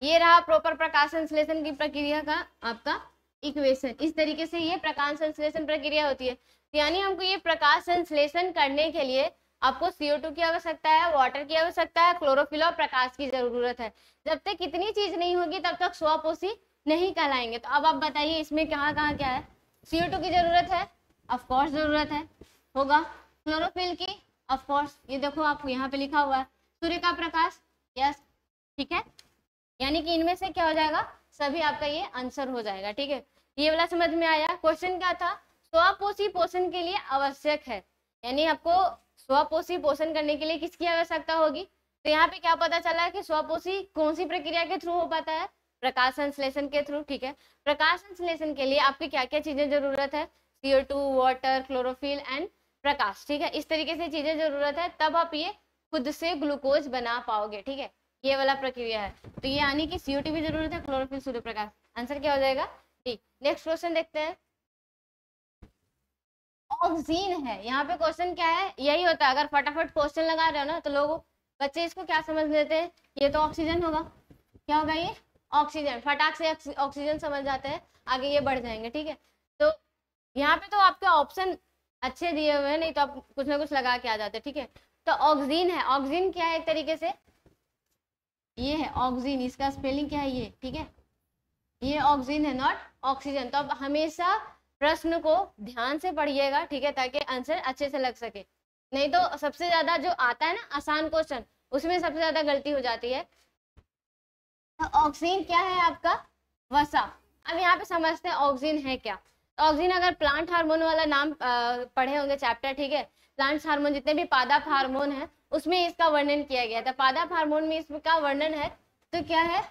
ये रहा प्रॉपर प्रकाश संश्लेषण की प्रक्रिया का आपका इक्वेशन। इस तरीके से ये प्रकाश संश्लेषण प्रक्रिया होती है। यानी हमको ये प्रकाश संश्लेषण करने के लिए आपको CO2 की आवश्यकता है, वाटर की आवश्यकता है, क्लोरोफिल और प्रकाश की जरूरत है। जब तक कितनी चीज नहीं होगी तब तक स्वपोषी नहीं कहलाएंगे। तो अब आप बताइए इसमें कहाँ कहाँ क्या है, CO2 की जरूरत है, ऑफ कोर्स जरूरत है, होगा। क्लोरोफिल की, ऑफ कोर्स, ये देखो आपको यहाँ पे लिखा हुआ है, सूर्य का प्रकाश, यस, ठीक है। यानी कि इनमें से क्या हो जाएगा, सभी आपका ये आंसर हो जाएगा, ठीक है। ये वाला समझ में आया। क्वेश्चन क्या था, स्वपोषी पोषण के लिए आवश्यक है, यानी आपको स्वपोषी पोषण करने के लिए किसकी आवश्यकता होगी। तो यहाँ पे क्या पता चला है कि स्वपोषी कौन सी प्रक्रिया के थ्रू हो पाता है, प्रकाश संश्लेषण के थ्रू, ठीक है। प्रकाश संश्लेषण के लिए आपकी क्या क्या चीजें जरूरत है, CO2, वाटर, क्लोरोफिल एंड प्रकाश, ठीक है। इस तरीके से चीजें जरूरत है, तब आप ये खुद से ग्लूकोज बना पाओगे, ठीक है। ये वाला प्रक्रिया है। तो ये यानी कि CO2 भी जरूरत है, क्लोरोफिल, सूर्य प्रकाश, आंसर क्या हो जाएगा, ठीक। नेक्स्ट क्वेश्चन देखते हैं, ऑक्सीजन है। यहाँ पे क्वेश्चन क्या है, यही होता है, अगर फटाफट क्वेश्चन लगा रहे हो ना तो लोग बच्चे इसको क्या समझ लेते हैं, ये तो ऑक्सीजन होगा, क्या होगा ये, ऑक्सीजन, फटाक से ऑक्सीजन समझ जाते हैं, आगे ये बढ़ जाएंगे, ठीक है। तो यहाँ पे तो आपके ऑप्शन अच्छे दिए हुए हैं, नहीं तो आप कुछ ना कुछ लगा के आ जाते, ठीक है। तो ऑक्सीजन है, ऑक्सीजन क्या है, एक तरीके से ये है ऑक्सीजन, इसका स्पेलिंग क्या है ये, ठीक है, ये ऑक्सीजन है, नॉट ऑक्सीजन। तो अब हमेशा प्रश्न को ध्यान से पढ़िएगा, ठीक है, ताकि आंसर अच्छे से लग सके। नहीं तो सबसे ज्यादा जो आता है ना आसान क्वेश्चन, उसमें सबसे ज्यादा गलती हो जाती है। तो ऑक्सीजन क्या है आपका, वसा। अब यहाँ पे समझते हैं ऑक्सीजन है क्या। तो ऑक्सीजन अगर प्लांट हार्मोन वाला नाम पढ़े होंगे चैप्टर, ठीक है, प्लांट हार्मोन जितने भी पादप हार्मोन है उसमें इसका वर्णन किया गया था। पादप हार्मोन में इसका वर्णन है, तो क्या है,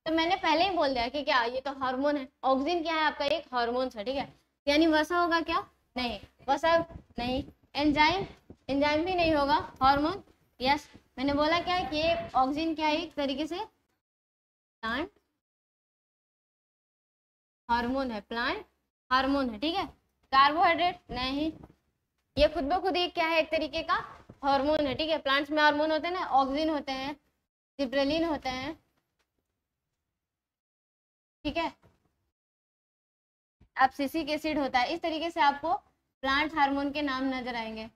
तो मैंने पहले ही बोल दिया कि क्या ये तो हार्मोन है, ऑक्सीजन क्या है आपका एक हार्मोन है, ठीक है। यानी वसा होगा क्या, नहीं, वसा नहीं, एंजाइम, एंजाइम भी नहीं होगा, हार्मोन, यस। मैंने बोला क्या है कि ऑक्सीजन क्या है, एक तरीके से प्लांट हार्मोन है, प्लांट हार्मोन है, ठीक है। कार्बोहाइड्रेट नहीं, ये खुद ब खुद एक क्या है, एक तरीके का हार्मोन है, ठीक है। प्लांट्स में हार्मोन होते हैं ना, ऑक्सीजन होते हैं, जिब्रेलिन होते हैं, ठीक है, एब्सिसिक एसिड होता है। इस तरीके से आपको प्लांट हार्मोन के नाम नजर आएंगे,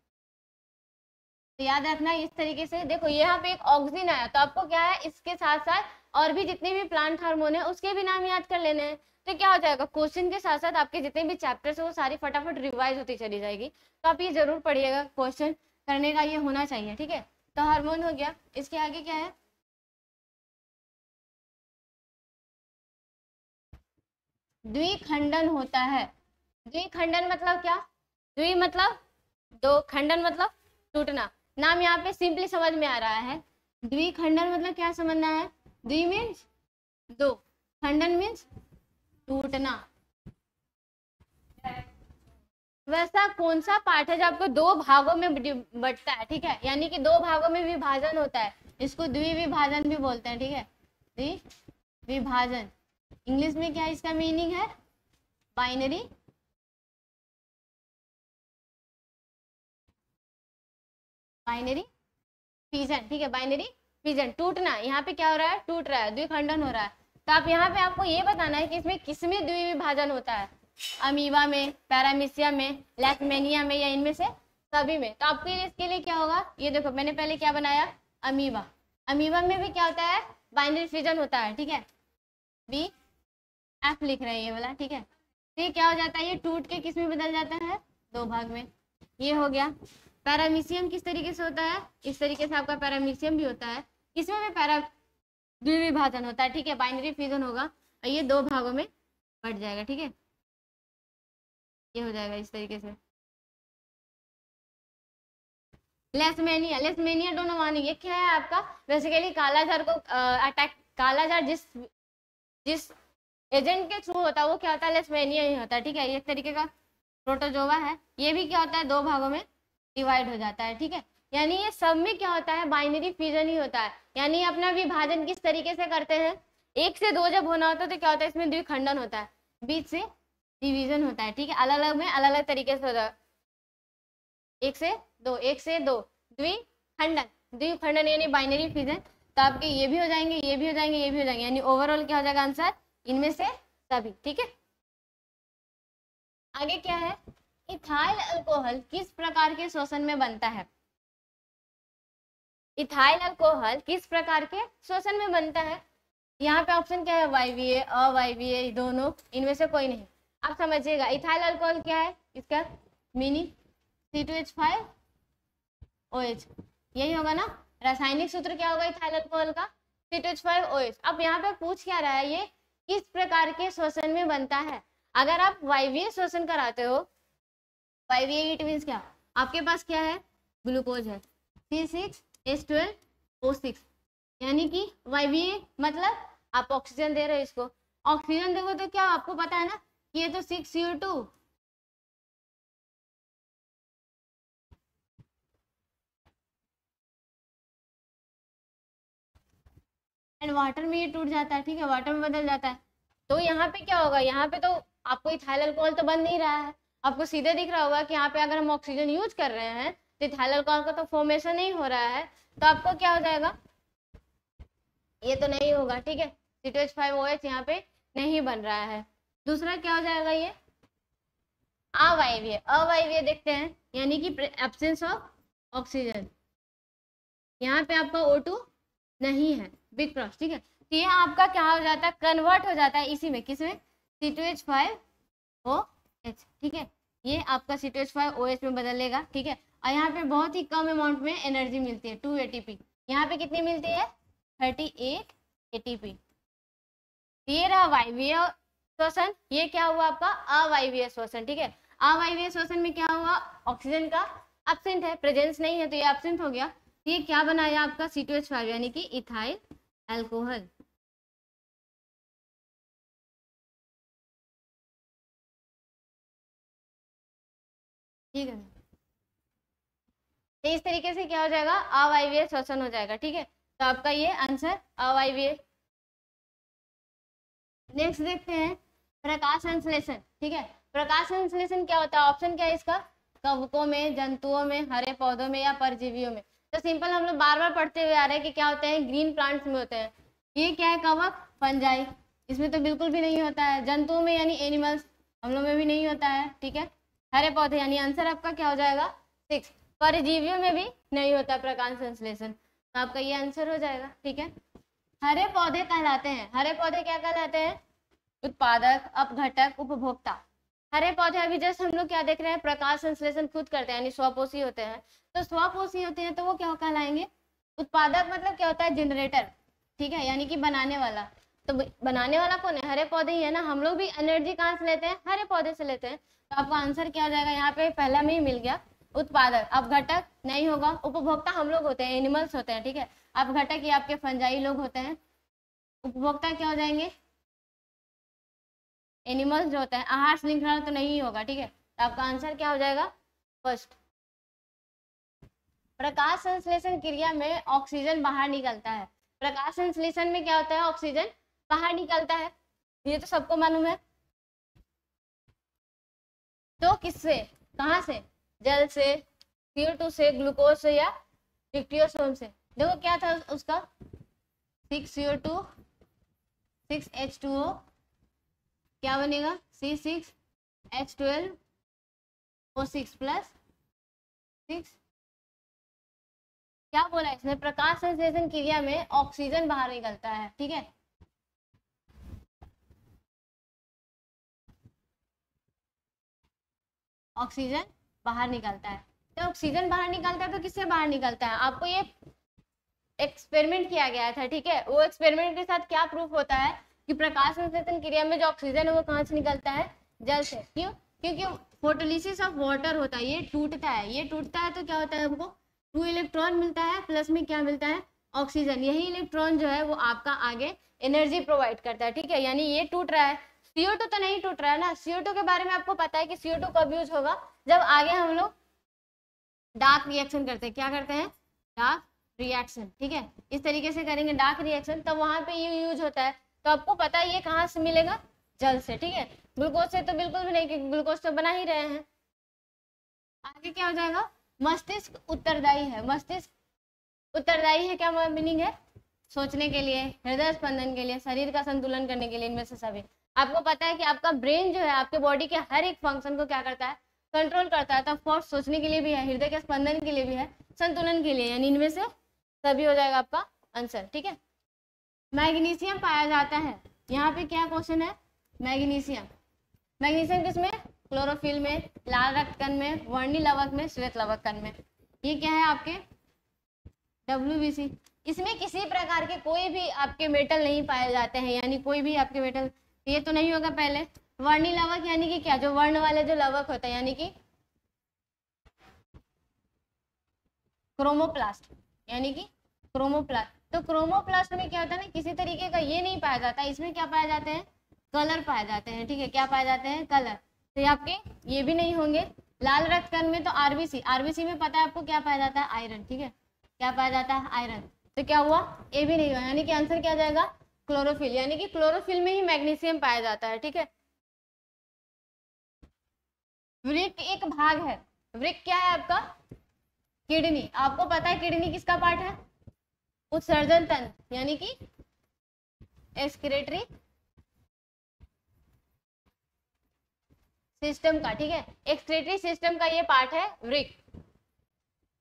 तो याद रखना इस तरीके से। देखो यहाँ पे एक ऑक्सीजन आया, तो आपको क्या है, इसके साथ साथ और भी जितने भी प्लांट हार्मोन है उसके भी नाम याद कर लेने हैं। तो क्या हो जाएगा, क्वेश्चन के साथ साथ आपके जितने भी चैप्टर्स है वो सारी फटाफट रिवाइज होती चली जाएगी। तो आप ये जरूर पढ़िएगा, क्वेश्चन करने का ये होना चाहिए, ठीक है। तो हार्मोन हो गया, इसके आगे क्या है, द्विखंडन होता है। द्विखंडन मतलब क्या, द्वि मतलब दो, खंडन मतलब टूटना। नाम यहाँ पे सिंपली समझ में आ रहा है। द्विखंडन मतलब क्या समझना है, द्वि मीन्स दो, खंडन मीन्स टूटना। वैसा कौन सा पार्ट है जो आपको दो भागों में बंटता है, ठीक है, यानी कि दो भागों में विभाजन होता है, इसको द्विविभाजन भी बोलते हैं, ठीक है, द्विविभाजन। इंग्लिश में क्या इसका मीनिंग है, बाइनरी फिजन, ठीक है, बाइनरी फिजन, टूटना। यहाँ पे क्या हो रहा है, टूट रहा है, द्विखंडन हो रहा है। तो आप यहाँ पे आपको ये बताना है कि इसमें किसमें द्विविभाजन होता है, अमीबा में, पैरामीशिया में, लेशमेनिया में, या इनमें से सभी में। तो आपके लिए इसके लिए क्या होगा, ये देखो मैंने पहले क्या बनाया, अमीबा। अमीबा में भी क्या होता है, बाइनरी फिजन होता है, ठीक है, बी एफ लिख रहे हैं ये वाला, ठीक है। तो ये क्या हो जाता है, ये टूट के किस में बदल जाता है, दो भाग में। ये हो गया। पैरामीशियम किस तरीके से होता है, इस तरीके से आपका पैरामीशियम भी होता है, इसमें भी द्विविभाजन होता है, ठीक है, बाइनरी फिजन होगा और ये दो भागों में बट जाएगा, ठीक है, ये हो जाएगा इस तरीके से। लेशमेनिया, लेशमेनिया दोनों मानी, ये क्या है आपका, बेसिकली कालाजार को अटैक, कालाजार जिस एजेंट के थ्रू होता है वो क्या होता है, लेशमेनिया ही होता है, ठीक है। ये एक तरीके का प्रोटोजोवा है, ये भी क्या होता है, दो भागों में डिवाइड हो जाता है, ठीक है। यानी ये सब में क्या होता है, बाइनरी फिजन ही होता है। यानी अपना विभाजन किस तरीके से करते हैं, एक से दो जब होना होता है तो क्या होता है, इसमें द्विखंडन होता है, बीच से डिवीजन होता है, ठीक है, अलग अलग में अलग अलग तरीके से होता है, एक से दो, एक से दो, द्विखंडन, द्विखंडन यानी बाइनरी फिजन। तो आपके ये भी हो जाएंगे, ये भी हो जाएंगे, ये भी हो जाएंगे, यानी ओवरऑल क्या हो जाएगा आंसर, इनमें से सभी, ठीक है। आगे क्या है, इथाइल अल्कोहल किस प्रकार के श्वसन में बनता है, इथाइल अल्कोहल किस प्रकार के श्वसन में बनता है। यहाँ पे ऑप्शन क्या है, वायवीय, अवायवीय, दोनों, इनमें से कोई नहीं। आप समझिएगा इथाइल अल्कोहल क्या है, इसका मीनिंग C2H5OH, यही होगा ना। रासायनिक सूत्र क्या होगा इथाइल अल्कोहल का, C2H5OH। अब यहाँ पे पूछ क्या रहा है, ये किस प्रकार के श्वसन में बनता है। अगर आप वायवीय श्वसन कराते हो, वायवीय इट मीन्स क्या, आपके पास क्या है, ग्लूकोज है, C6H12O6, यानी कि वायवीय मतलब आप ऑक्सीजन दे रहे हो इसको, ऑक्सीजन देखो तो क्या आपको पता है ना कि ये तो 6CO2, एंड वाटर में ये टूट जाता है, ठीक है, वाटर में बदल जाता है। तो यहाँ पे क्या होगा, यहाँ पे तो आपको इथाइल अल्कोहल तो बन नहीं रहा है, आपको सीधे दिख रहा होगा कि यहाँ पे अगर हम ऑक्सीजन यूज कर रहे हैं तो इथाइल अल्कोहल का तो फॉर्मेशन नहीं हो रहा है, तो आपको क्या हो जाएगा, ये तो नहीं होगा, ठीक है, C2H5OH यहाँ पे नहीं बन रहा है। दूसरा क्या हो जाएगा, ये अवायवीय, अवायवीय देखते हैं, यानी कि एब्सेंस ऑफ ऑक्सीजन, यहाँ पे आपका O2 नहीं है, बिग क्रॉस, ठीक है। तो ये आपका क्या हो जाता है, कन्वर्ट हो जाता है इसी में, किसमें, C2H5OH, ठीक है, ये आपका C2H5OH में बदलेगा, ठीक है। और यहाँ पे बहुत ही कम अमाउंट में एनर्जी मिलती है, 2 ATP, यहाँ पे कितनी मिलती है, 38 ATP। ये रहा वायवीय श्वसन, ये क्या हुआ आपका अवायवीय श्वसन, ठीक है। अवायवीय श्वसन में क्या हुआ, ऑक्सीजन का एब्सेंट है, प्रेजेंस नहीं है, तो ये एब्सेंट हो गया। ये क्या बनाया आपका C2H5 यानी कि इथाइल अल्कोहल, ठीक है। तो इस तरीके से क्या हो जाएगा, अवायवीय श्वसन हो जाएगा, ठीक है। तो आपका ये आंसर अवायवीय। नेक्स्ट देखते हैं प्रकाश संश्लेषण, ठीक है। प्रकाश संश्लेषण क्या होता है, ऑप्शन क्या है इसका, कवकों में, जंतुओं में, हरे पौधों में, या परजीवियों में। तो सिंपल हम लोग बार बार पढ़ते हुए आ रहे हैं कि क्या होते हैं, ग्रीन प्लांट्स में होते हैं। ये क्या है, कवक, फंजाई, इसमें तो बिल्कुल भी नहीं होता है। जंतुओं में यानी एनिमल्स, हम लोग में भी नहीं होता है, ठीक है। हरे पौधे यानी आंसर आपका क्या हो जाएगा 6। परजीवियों में भी नहीं होता प्रकाश संश्लेषण, तो आपका ये आंसर हो जाएगा, ठीक है। हरे पौधे कहलाते हैं। हरे पौधे क्या कहलाते हैं? उत्पादक, अपघटक, उपभोक्ता। हरे पौधे अभी जस्ट हम लोग क्या देख रहे हैं, प्रकाश संश्लेषण खुद करते हैं यानी स्वपोषी होते हैं। तो स्वपोषी होते हैं तो वो क्या कहलाएंगे? उत्पादक मतलब क्या होता है? जनरेटर, ठीक है, यानी कि बनाने वाला। तो बनाने वाला कौन है? हरे पौधे ही है ना। हम लोग भी एनर्जी कहाँ से लेते हैं? हरे पौधे से लेते हैं। तो आपका आंसर क्या हो जाएगा? यहाँ पे पहला में ही मिल गया, उत्पादक। अपघटक नहीं होगा, उपभोक्ता हम लोग होते हैं, एनिमल्स होते हैं, ठीक है। अपघटक ये आपके फंजाई लोग होते हैं। उपभोक्ता क्या हो जाएंगे? एनिमल्स जो होता है। आहार श्रृंखला तो नहीं होगा, ठीक है। तो आपका आंसर क्या हो जाएगा? फर्स्ट। प्रकाश संश्लेषण क्रिया में ऑक्सीजन बाहर निकलता है। प्रकाश संश्लेषण में क्या होता है? ऑक्सीजन बाहर निकलता है, ये तो सबको मालूम है। तो किससे, कहाँ से? जल से, CO2 से, ग्लूकोज से या डिक्टियोसोम से। देखो क्या था उसका, 6CO2 6H2O, क्या बनेगा? C6H12O6 plus 6। क्या बोला इसने? प्रकाश संश्लेषण क्रिया में ऑक्सीजन बाहर निकलता है, ठीक है। ऑक्सीजन बाहर निकलता है। तो ऑक्सीजन बाहर निकलता है तो किससे बाहर निकलता है? आपको ये एक्सपेरिमेंट किया गया था, ठीक है। वो एक्सपेरिमेंट के साथ क्या प्रूफ होता है कि प्रकाश संश्लेषण क्रिया में जो ऑक्सीजन है वो कहाँ से निकलता है? जल से। क्यों? क्योंकि फोटोलिसिस ऑफ वाटर होता है, ये टूटता है। ये टूटता है तो क्या होता है? हमको 2 इलेक्ट्रॉन मिलता है, प्लस में क्या मिलता है? ऑक्सीजन। यही इलेक्ट्रॉन जो है वो आपका आगे एनर्जी प्रोवाइड करता है, ठीक है। यानी ये टूट रहा है, CO2 तो नहीं टूट रहा है ना। CO2 के बारे में आपको पता है कि CO2 कब यूज होगा? जब आगे हम लोग डार्क रिएक्शन करते हैं। क्या करते हैं? डार्क रिएक्शन, ठीक है। इस तरीके से करेंगे डार्क रिएक्शन, तब वहां पे ये यूज होता है। तो आपको पता है ये कहाँ से मिलेगा? जल से, ठीक है। ग्लूकोज से तो बिल्कुल भी नहीं, क्योंकि ग्लूकोज तो बना ही रहे हैं। आगे क्या हो जाएगा? मस्तिष्क उत्तरदायी है। मस्तिष्क उत्तरदायी है, क्या मीनिंग है? सोचने के लिए, हृदय स्पंदन के लिए, शरीर का संतुलन करने के लिए, इनमें से सभी। आपको पता है कि आपका ब्रेन जो है आपके बॉडी के हर एक फंक्शन को क्या करता है? कंट्रोल करता है। तो ऑफकोर्स सोचने के लिए भी है, हृदय के स्पंदन के लिए भी है, संतुलन के लिए, यानी इनमें से सभी हो जाएगा आपका आंसर, ठीक है। मैग्नीशियम पाया जाता है। यहाँ पे क्या क्वेश्चन है? मैग्नीशियम। मैग्नीशियम किसमें? क्लोरोफिल में, लाल रक्त कण में, वर्णी लवक में, श्वेत लवक कण में। ये क्या है आपके? WBC। इसमें किसी प्रकार के कोई भी आपके मेटल नहीं पाए जाते हैं, यानी कोई भी आपके मेटल, ये तो नहीं होगा पहले। वर्णी लवक यानी कि क्या? जो वर्ण वाले जो लवक होता है, यानी कि क्रोमोप्लास्ट, यानी कि क्रोमोप्लास्ट। तो क्रोमोप्लास्ट में क्या होता है ना, किसी तरीके का ये नहीं पाया जाता। इसमें क्या पाए जाते हैं? कलर पाए जाते हैं, ठीक है। क्या पाए जाते हैं? कलर। तो ये आपके ये भी नहीं होंगे। लाल रक्त कण में तो RBC में पता है आपको क्या पाया जाता है? आयरन, ठीक है। क्या पाया जाता है? आयरन। तो क्या हुआ? ये भी नहीं हुआ, यानी कि आंसर क्या जाएगा? क्लोरोफिल। यानी कि क्लोरोफिल में ही मैग्नीशियम पाया जाता है, ठीक है। वृक्क एक भाग है। वृक्क क्या है आपका? किडनी। आपको पता है किडनी किसका पार्ट है? उत्सर्जन तंत्र, यानी कि एक्सक्रीटरी सिस्टम का, ठीक है। एक्सक्रीटरी सिस्टम का ये पार्ट है वृक्क।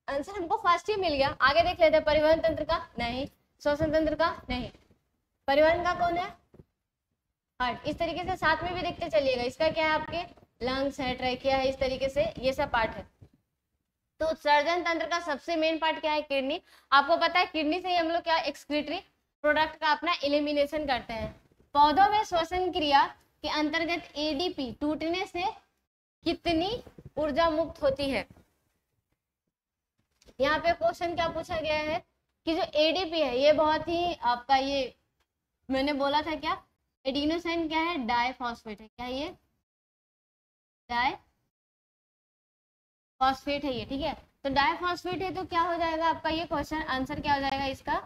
आंसर हमको फर्स्ट ही मिल गया। आगे देख लेते हैं। परिवहन तंत्र का नहीं, श्वसन तंत्र का नहीं, परिवहन का कौन है? हार्ट। इस तरीके से साथ में भी देखते चलिएगा। इसका क्या है? आपके लंग्स है, ट्रैकिया है, इस तरीके से ये सब पार्ट है। तो उत्सर्जन तंत्र का सबसे मेन पार्ट क्या है? किडनी। आपको पता है किडनी से ही हम लोग क्या एक्सक्रीटरी प्रोडक्ट का अपना एलिमिनेशन करते हैं। पौधों में श्वसन क्रिया के अंतर्गत ADP टूटने से कितनी ऊर्जा मुक्त होती है? यहाँ पे क्वेश्चन क्या पूछा गया है कि जो ADP है ये बहुत ही आपका, ये मैंने बोला था क्या? एडिनोसाइन क्या है? डाइफॉस्फेट है। क्या ये? डाइफॉस्फेट है ये, ठीक है। तो डाइफॉस्फेट है तो क्या हो जाएगा आपका? ये क्वेश्चन आंसर क्या हो जाएगा इसका?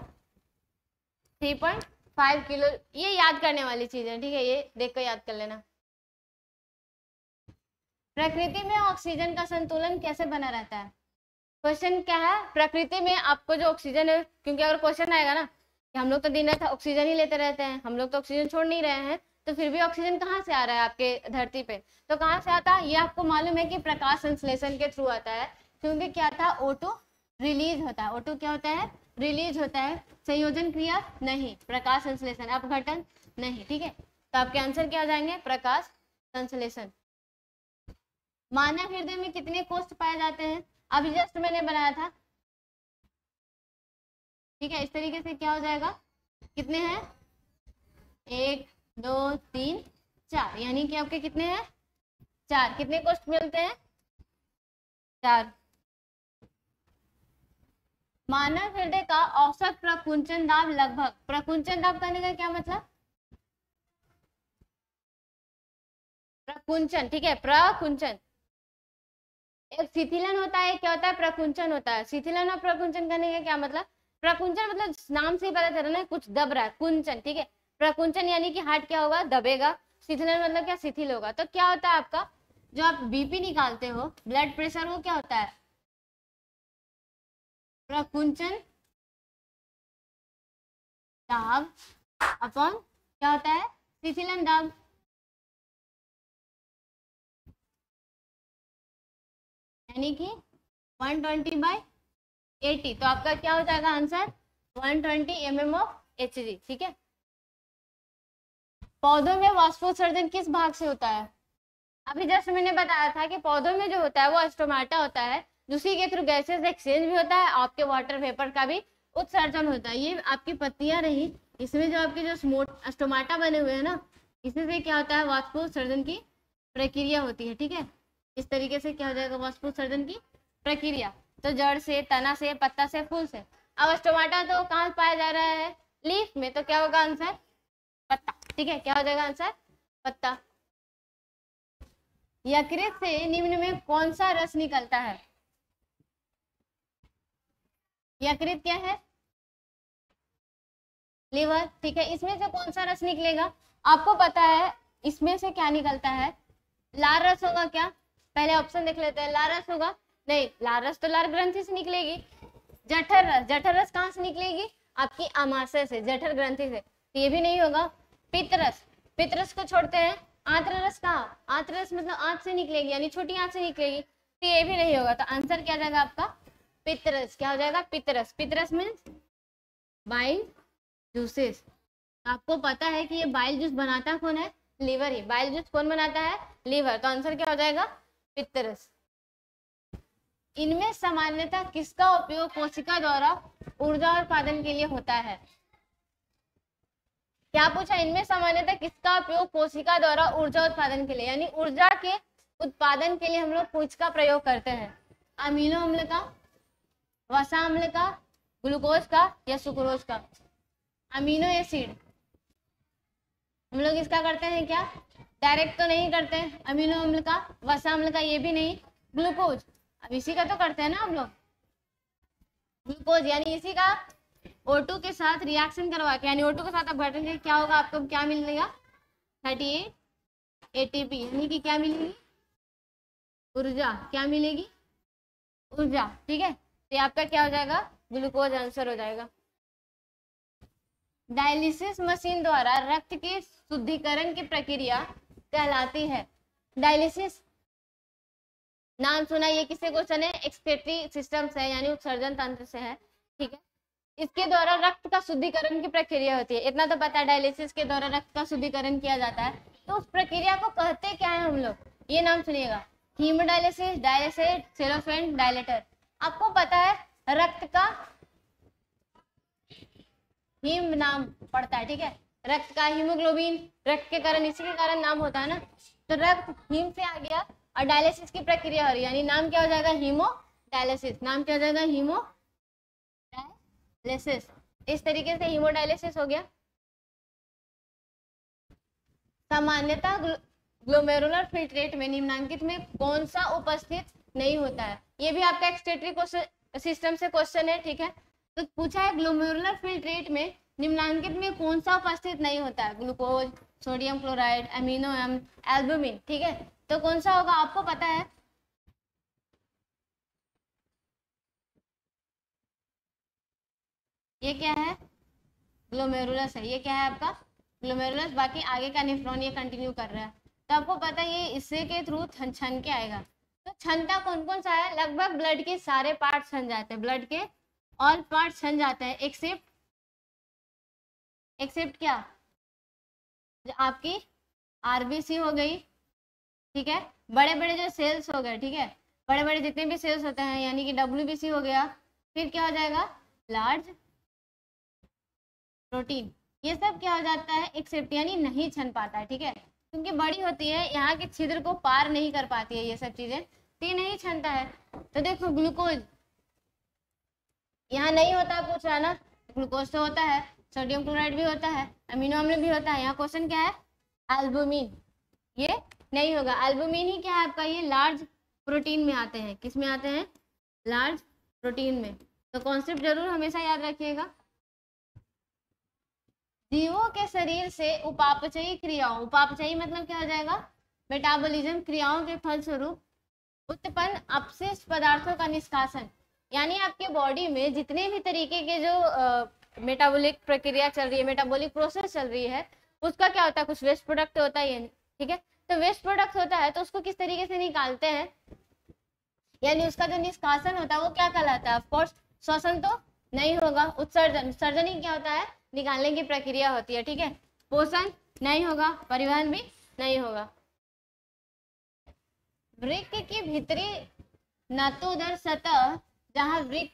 3.5 किलो। ये याद करने वाली चीज है, ठीक है। ये देख कर याद कर लेना। प्रकृति में ऑक्सीजन का संतुलन कैसे बना रहता है? क्वेश्चन क्या है? प्रकृति में आपको जो ऑक्सीजन है, क्योंकि अगर क्वेश्चन आएगा ना कि हम लोग तो दिन रात ऑक्सीजन ही लेते रहते हैं, हम लोग तो ऑक्सीजन छोड़ नहीं रहे हैं, तो फिर भी ऑक्सीजन कहाँ से आ रहा है आपके धरती पे? तो कहाँ से आता है? ये आपको मालूम है कि प्रकाश संश्लेषण के थ्रू आता है, क्योंकि क्या था? O2 रिलीज होता है। O2 क्या होता है? रिलीज होता है, संयोजन क्रिया नहीं, प्रकाश संश्लेषण, अपघटन नहीं, ठीक है। तो आपके आंसर क्या हो जाएंगे, प्रकाश संश्लेषण। मानव हृदय में कितने कोष्ठ पाए जाते हैं, अभी जस्ट मैंने बनाया था, ठीक है। इस तरीके से क्या हो जाएगा, कितने हैं, 1 2 3 4, यानी कि आपके कितने हैं, 4। कितने कोष्ठ मिलते हैं, 4। मानव हृदय का औसत प्रकुंचन दाब लगभग, प्रकुंचन दाब करने का क्या मतलब, प्रकुंचन, ठीक है, प्रकुंचन। एक शिथिलन होता है, क्या होता है, प्रकुंचन होता है। शिथिलन और प्रकुंचन करने का क्या मतलब, प्रकुंचन मतलब नाम से ही पता चल रहा है कुछ दब रहा है, कुंचन, ठीक है। प्रकुंचन यानी कि हार्ट क्या होगा, दबेगा। शिथिलन मतलब क्या, शिथिल होगा। तो क्या होता है आपका, जो आप बीपी निकालते हो, ब्लड प्रेशर, वो क्या होता है, प्रकुंचन दाब अपॉन क्या होता है, शिथिलन दाब। यानी कि 120/80, तो आपका क्या हो जाएगा आंसर, 120 mm ऑफ Hg, ठीक है। पौधों में वाष्पोत्सर्जन किस भाग से होता है, अभी जस्ट मैंने बताया था कि पौधों में जो होता है वो स्टोमाटा होता है, उसी के थ्रू गैसेस एक्सचेंज भी होता है, आपके वाटर वेपर का भी उत्सर्जन होता है। ये आपकी पत्तियां रही, इसमें जो आपके जो स्टोमाटा बने हुए हैं ना, इसी से क्या होता है, वाष्पोत्सर्जन की प्रक्रिया होती है, ठीक है। इस तरीके से क्या हो जाएगा, वाष्पोत्सर्जन की प्रक्रिया। तो जड़ से, तना से, पत्ता से, फूल से। अब स्टोमाटा तो कहाँ पाया जा रहा है, लीफ में, तो क्या होगा आंसर, पत्ता, ठीक है। क्या हो जाएगा आंसर, पत्ता। यकृत से निम्न में कौन सा रस निकलता है, यकृत क्या है, लीवर, ठीक है। इसमें से कौन सा रस निकलेगा, आपको पता है इसमें से क्या निकलता है, लाल रस होगा क्या, पहले ऑप्शन देख लेते हैं, लाल रस होगा, नहीं, लाल रस तो लाल ग्रंथि से निकलेगी। जठर रस, जठर रस कहाँ से निकलेगी, आपकी आमाशय से, जठर ग्रंथि से, तो ये भी नहीं होगा। पित्त रस, पित्त रस को छोड़ते हैं। आंत्र रस कहाँ, आंत्र रस मतलब आंत से निकलेगी, यानी छोटी आंत से निकलेगी, तो ये भी नहीं होगा। तो आंसर क्या जाएगा आपका, पित्त रस। क्या हो जाएगा, पित्त रस। पित्त रस मीन्स बाइल जूसेस। आपको पता है कि ये बाइल जूस बनाता कौन है, लीवर ही। बाइल जूस कौन बनाता है, लीवर। तो आंसर क्या हो जाएगा, पित्त रस। इनमें सामान्यतः किसका उपयोग कोशिका द्वारा ऊर्जा उत्पादन के लिए होता है, क्या पूछा, इनमें सामान्यतः किसका उपयोग कोशिका द्वारा ऊर्जा उत्पादन के लिए, यानी ऊर्जा के उत्पादन के लिए हम लोग किसका प्रयोग करते हैं, अमीनो अम्ल का, वसा अम्ल का, ग्लूकोज का या सुक्रोज का। अमीनो एसिड हम लोग इसका करते हैं क्या, डायरेक्ट तो नहीं करते हैं, अमीनो अम्ल का, वसा अम्ल का ये भी नहीं, ग्लूकोज अब इसी का तो करते हैं ना हम लोग, ग्लूकोज यानी इसी का O2 के साथ रिएक्शन करवा के, यानी O2 के साथ आप घटेंगे, क्या होगा आपको, क्या मिलेगा, 38 ATP, यानी कि क्या मिलेगी, ऊर्जा। क्या मिलेगी, ऊर्जा, ठीक है। तो आपका क्या हो जाएगा, ग्लूकोज आंसर हो जाएगा। डायलिसिस मशीन द्वारा रक्त के शुद्धिकरण की प्रक्रिया कहलाती है, डायलिसिस नाम सुना, ये किससे क्वेश्चन है, एक्सक्रीटरी सिस्टम से, यानी उत्सर्जन तंत्र से है, ठीक है। इसके द्वारा रक्त का शुद्धिकरण की प्रक्रिया होती है, इतना तो पता है, डायलिसिस के द्वारा रक्त का शुद्धिकरण किया जाता है। तो उस प्रक्रिया को कहते क्या है हम लोग, ये नाम सुनिएगा, हीमोडायलिसिस, डायलिसिस, सेलोफेन, डायलेटर। आपको पता है रक्त का हीम नाम पड़ता है, ठीक है, रक्त का हीमोग्लोबिन, रक्त के कारण, इसी के कारण नाम होता है ना, तो रक्त हीम से आ गया और डायलिसिस की प्रक्रिया हो रही है, यानी नाम क्या हो जाएगा, हीमोडायलिसिस। नाम क्या हो जाएगा, हीमोडायलिसिस। इस तरीके से हीमोडायलिसिस हो गया। सामान्यतः ग्लोमेरुलर फिल्ट्रेट में निम्नलिखित में कौन सा उपस्थित नहीं होता है, ये भी आपका एक्सक्रीटरी सिस्टम से क्वेश्चन है, ठीक है। तो पूछा है ग्लोमेरुलर फिल्ट्रेट में निम्नलिखित में कौन सा उपस्थित नहीं होता है, glucose, sodium chloride, amino acid, albumin, ठीक है। तो कौन सा होगा आपको पता है, ये क्या है, ग्लोमेरुलस है, ये क्या है आपका ग्लोमेरुलस। बाकी आगे का नेफ्रॉन ये कंटिन्यू कर रहा है, तो आपको पता है ये इससे के थ्रू छन के आएगा। तो छनता कौन कौन सा है, लगभग ब्लड के सारे पार्ट छन जाते हैं, ब्लड के ऑल पार्ट छन जाते हैं एक्सेप्ट, एक्सेप्ट क्या, जो आपकी आरबीसी हो गई, ठीक है, बड़े बड़े जो सेल्स हो गए, ठीक है, बड़े बड़े जितने भी सेल्स होते हैं यानी कि डब्ल्यूबीसी हो गया, फिर क्या हो जाएगा लार्ज प्रोटीन, ये सब क्या हो जाता है एक्सेप्ट यानी नहीं छन पाता है, ठीक है, क्योंकि बड़ी होती है यहाँ के छिद्र को पार नहीं कर पाती है ये सब चीजें, तो ये नहीं छनता है। तो देखो ग्लूकोज यहाँ नहीं होता, पूछ रहा ना, ग्लूकोज तो होता है, सोडियम क्लोराइड भी होता है, अमीनो अम्ल भी होता है, यहाँ क्वेश्चन क्या है एल्बुमिन, ये नहीं होगा, एल्बुमिन ही क्या है आपका, ये लार्ज प्रोटीन में आते हैं, किस में आते हैं लार्ज प्रोटीन में। तो कॉन्सेप्ट जरूर हमेशा याद रखिएगा। जीवों के शरीर से उपापचयी क्रियाओं, उपापचयी मतलब क्या हो जाएगा मेटाबॉलिज्म, क्रियाओं के फलस्वरूप उत्पन्न अपशिष्ट पदार्थों का निष्कासन, यानी आपके बॉडी में जितने भी तरीके के जो मेटाबॉलिक प्रक्रिया चल रही है, मेटाबॉलिक प्रोसेस चल रही है, उसका क्या होता है कुछ वेस्ट प्रोडक्ट होता है, ठीक है, तो वेस्ट प्रोडक्ट होता है तो उसको किस तरीके से निकालते हैं, यानी उसका जो निष्कासन होता है वो क्या कहलाता है, ऑफकोर्स श्वसन तो नहीं होगा, उत्सर्जन, उत्सर्जन ही क्या होता है निकालने की प्रक्रिया होती है, ठीक है, पोषण नहीं होगा, परिवहन भी नहीं होगा। वृक्क की भीतरी नतोदर सतह जहां वृक्क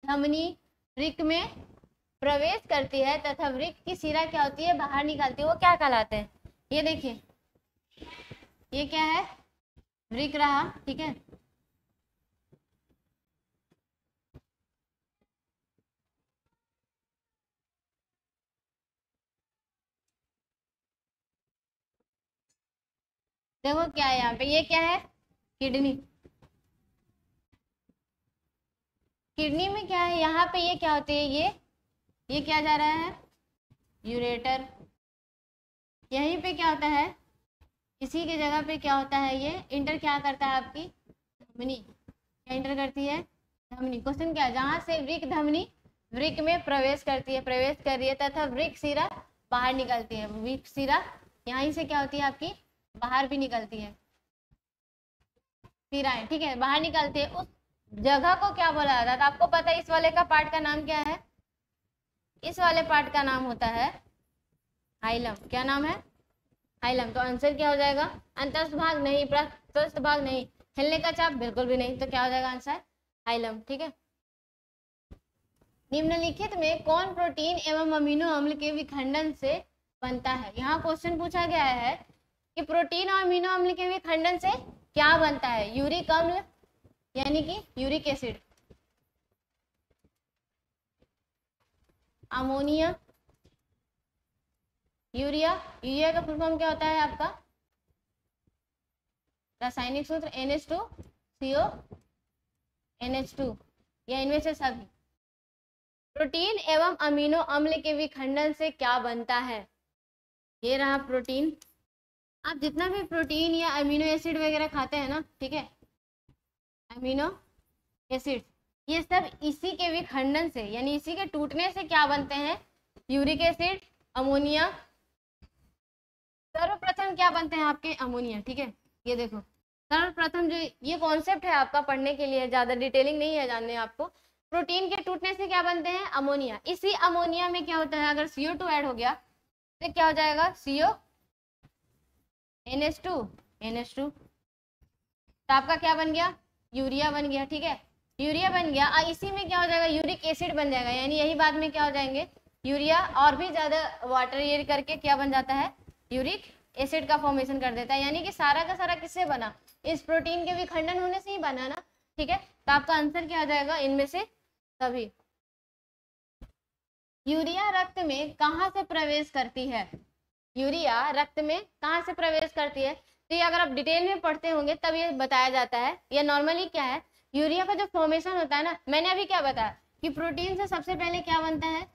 धमनी वृक्क में प्रवेश करती है तथा वृक्क की शिरा क्या होती है बाहर निकालती है, वो क्या कहलाते हैं, ये देखिए ये क्या है वृक्क रहा, ठीक है, देखो क्या है यहाँ पे, ये क्या है किडनी, किडनी में क्या है यहाँ पे, ये क्या होती है ये क्या जा रहा है यूरेटर, यहीं पे क्या होता है इसी के जगह पे क्या होता है ये इंटर क्या करता है आपकी धमनी, क्या इंटर करती है धमनी। क्वेश्चन क्या है, जहां से वृक्क धमनी वृक्क में प्रवेश करती है, प्रवेश कर रही है तथा वृक्क शिरा बाहर निकलती है, वृक्क शिरा यहीं से क्या होती है आपकी बाहर भी निकलती है, शिराएं, ठीक है, बाहर निकलती है, उस जगह को क्या बोला जाता है, तो आपको पता है इस वाले का पार्ट का नाम क्या है, इस वाले पार्ट का नाम होता है हाइलम, क्या नाम है हाइलम। तो आंसर क्या हो जाएगा अंतस्थ भाग नहीं, पृष्ठ भाग नहीं, हिलने का चाप बिल्कुल भी नहीं, तो क्या हो जाएगा आंसर हाइलम, ठीक है। निम्नलिखित में कौन प्रोटीन एवं अमीनो अम्ल के विखंडन से बनता है, यहाँ क्वेश्चन पूछा गया है कि प्रोटीन और अमीनो अम्ल के विखंडन से क्या बनता है, यूरिक अम्ल यानी कि uric acid, ammonia, urea, urea का फुल फॉर्म क्या होता है आपका रासायनिक सूत्र NH2CO NH2, या इनमें से सभी। प्रोटीन एवं अमीनो अम्ल के विखंडन से क्या बनता है, ये रहा प्रोटीन, आप जितना भी प्रोटीन या अमीनो एसिड वगैरह खाते हैं ना, ठीक है, अमीनो एसिड ये सब इसी के विखंडन से यानी इसी के टूटने से क्या बनते हैं, यूरिक एसिड, अमोनिया, सर्वप्रथम क्या बनते हैं आपके अमोनिया, ठीक है, ये देखो सर्वप्रथम जो ये कॉन्सेप्ट है आपका पढ़ने के लिए, ज्यादा डिटेलिंग नहीं है जानने आपको, प्रोटीन के टूटने से क्या बनते हैं अमोनिया, इसी अमोनिया में क्या होता है अगर CO2 ऐड हो गया तो क्या हो जाएगा CO NH2 तो आपका क्या बन गया यूरिया बन गया, ठीक है, यूरिया बन गया, और इसी में क्या हो जाएगा यूरिक एसिड बन जाएगा, यानी यही बाद में क्या हो जाएंगे यूरिया और भी ज्यादा वाटर ये करके क्या बन जाता है यूरिक एसिड का फॉर्मेशन कर देता है, यानी कि सारा का सारा किससे बना इस प्रोटीन के विखंडन होने से ही बना ना, ठीक है, तो आपका आंसर क्या हो जाएगा इनमें से सभी। यूरिया रक्त में कहाँ से प्रवेश करती है, यूरिया रक्त में कहाँ से प्रवेश करती है, तो ये अगर आप डिटेल में पढ़ते होंगे तब ये बताया जाता है, या नॉर्मली क्या है यूरिया का जो फॉर्मेशन होता है ना, मैंने अभी क्या बताया कि प्रोटीन से सबसे पहले क्या बनता है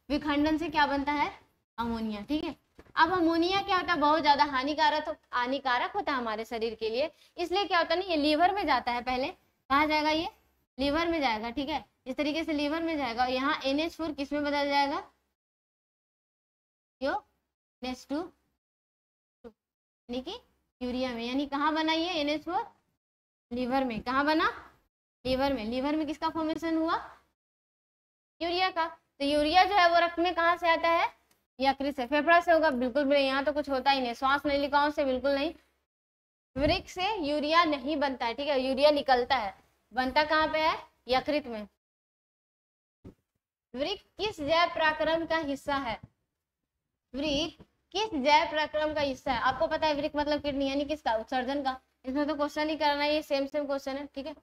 विखंडन से क्या बनता है अमोनिया, ठीक है। अब अमोनिया क्या होता है बहुत ज्यादा हानिकारक होता है हमारे शरीर के लिए, इसलिए क्या होता है ना ये लीवर में जाता है, पहले कहाँ जाएगा ये लीवर में जाएगा, ठीक है, इस तरीके से लीवर में जाएगा, यहाँ NH4 किस में बदल जाएगा यो NH2 यानी कि यूरिया में, यानी कहाँ बना ये NH4 लीवर में, कहाँ बना लीवर में, लीवर में किसका फॉर्मेशन हुआ यूरिया का। तो यूरिया जो है वो रक्त में कहाँ से आता है? यकृत से। फेफड़ा से होगा? बिल्कुल भी नहीं, यहाँ तो कुछ होता ही नहीं। श्वास नलिकाओं से बिल्कुल नहीं। वृक्क से यूरिया नहीं बनता है, ठीक है, यूरिया निकलता है। बनता कहाँ पे है? यकृत में। वृक्क किस जैव प्रक्रम का हिस्सा है? वृक्क किस जैव प्रक्रम का हिस्सा है? आपको पता है वृक्क मतलब किडनी, यानी किसका? उत्सर्जन का। इसमें तो क्वेश्चन ही करना है, ये सेम क्वेश्चन है, ठीक है।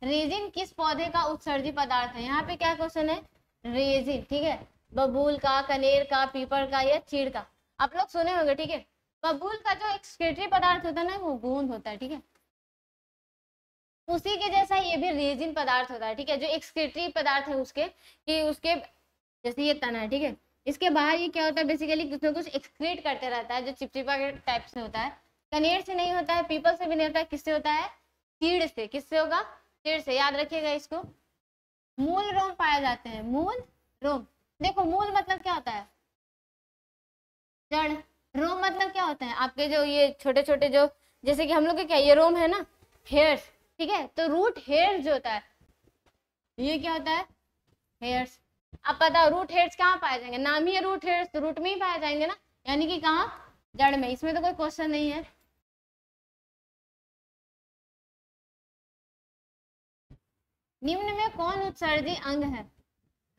रेजिन किस पौधे का उत्सर्जी पदार्थ है? यहाँ पे क्या क्वेश्चन है? रेजिन, ठीक है। बबूल का, कनेर का, पीपल का या चीड़ का? आप लोग सुने होंगे, ठीक है। बबूल का जो एक्सक्रीटरी पदार्थ होता है ना, वो गोंद होता है, ठीक है। उसी के जैसा ये भी रेजिन पदार्थ होता है, ठीक है। जो एक्सक्रीटरी पदार्थ है उसके जैसे ये तना है, ठीक है। इसके बाहर ये क्या होता है? बेसिकली कुछ ना कुछ एक्सक्रीट करते रहता है, जो चिपचिपा के टाइप से होता है। कनेर से नहीं होता है, पीपल से भी नहीं होता है, किससे होता है? चीड़ से। किससे होगा? चीड़ से। याद रखिएगा इसको। मूल रोम पाए जाते हैं, मूल रोम। देखो मूल मतलब क्या होता है? जड़। रोम मतलब क्या होता है? आपके जो ये छोटे छोटे जो, जैसे कि हम लोग के क्या, ये रोम है ना, हेयर्स, ठीक है। तो रूट हेयर्स जो होता है, ये क्या होता है? हेयर्स। अब पता, रूट हेयर्स कहाँ पाए जाएंगे? नाम ही है रूट हेयर्स, तो रूट में ही पाए जाएंगे ना, यानी कि कहाँ? जड़ में। इसमें तो कोई क्वेश्चन नहीं है। निम्न में कौन उत्सर्जी अंग है?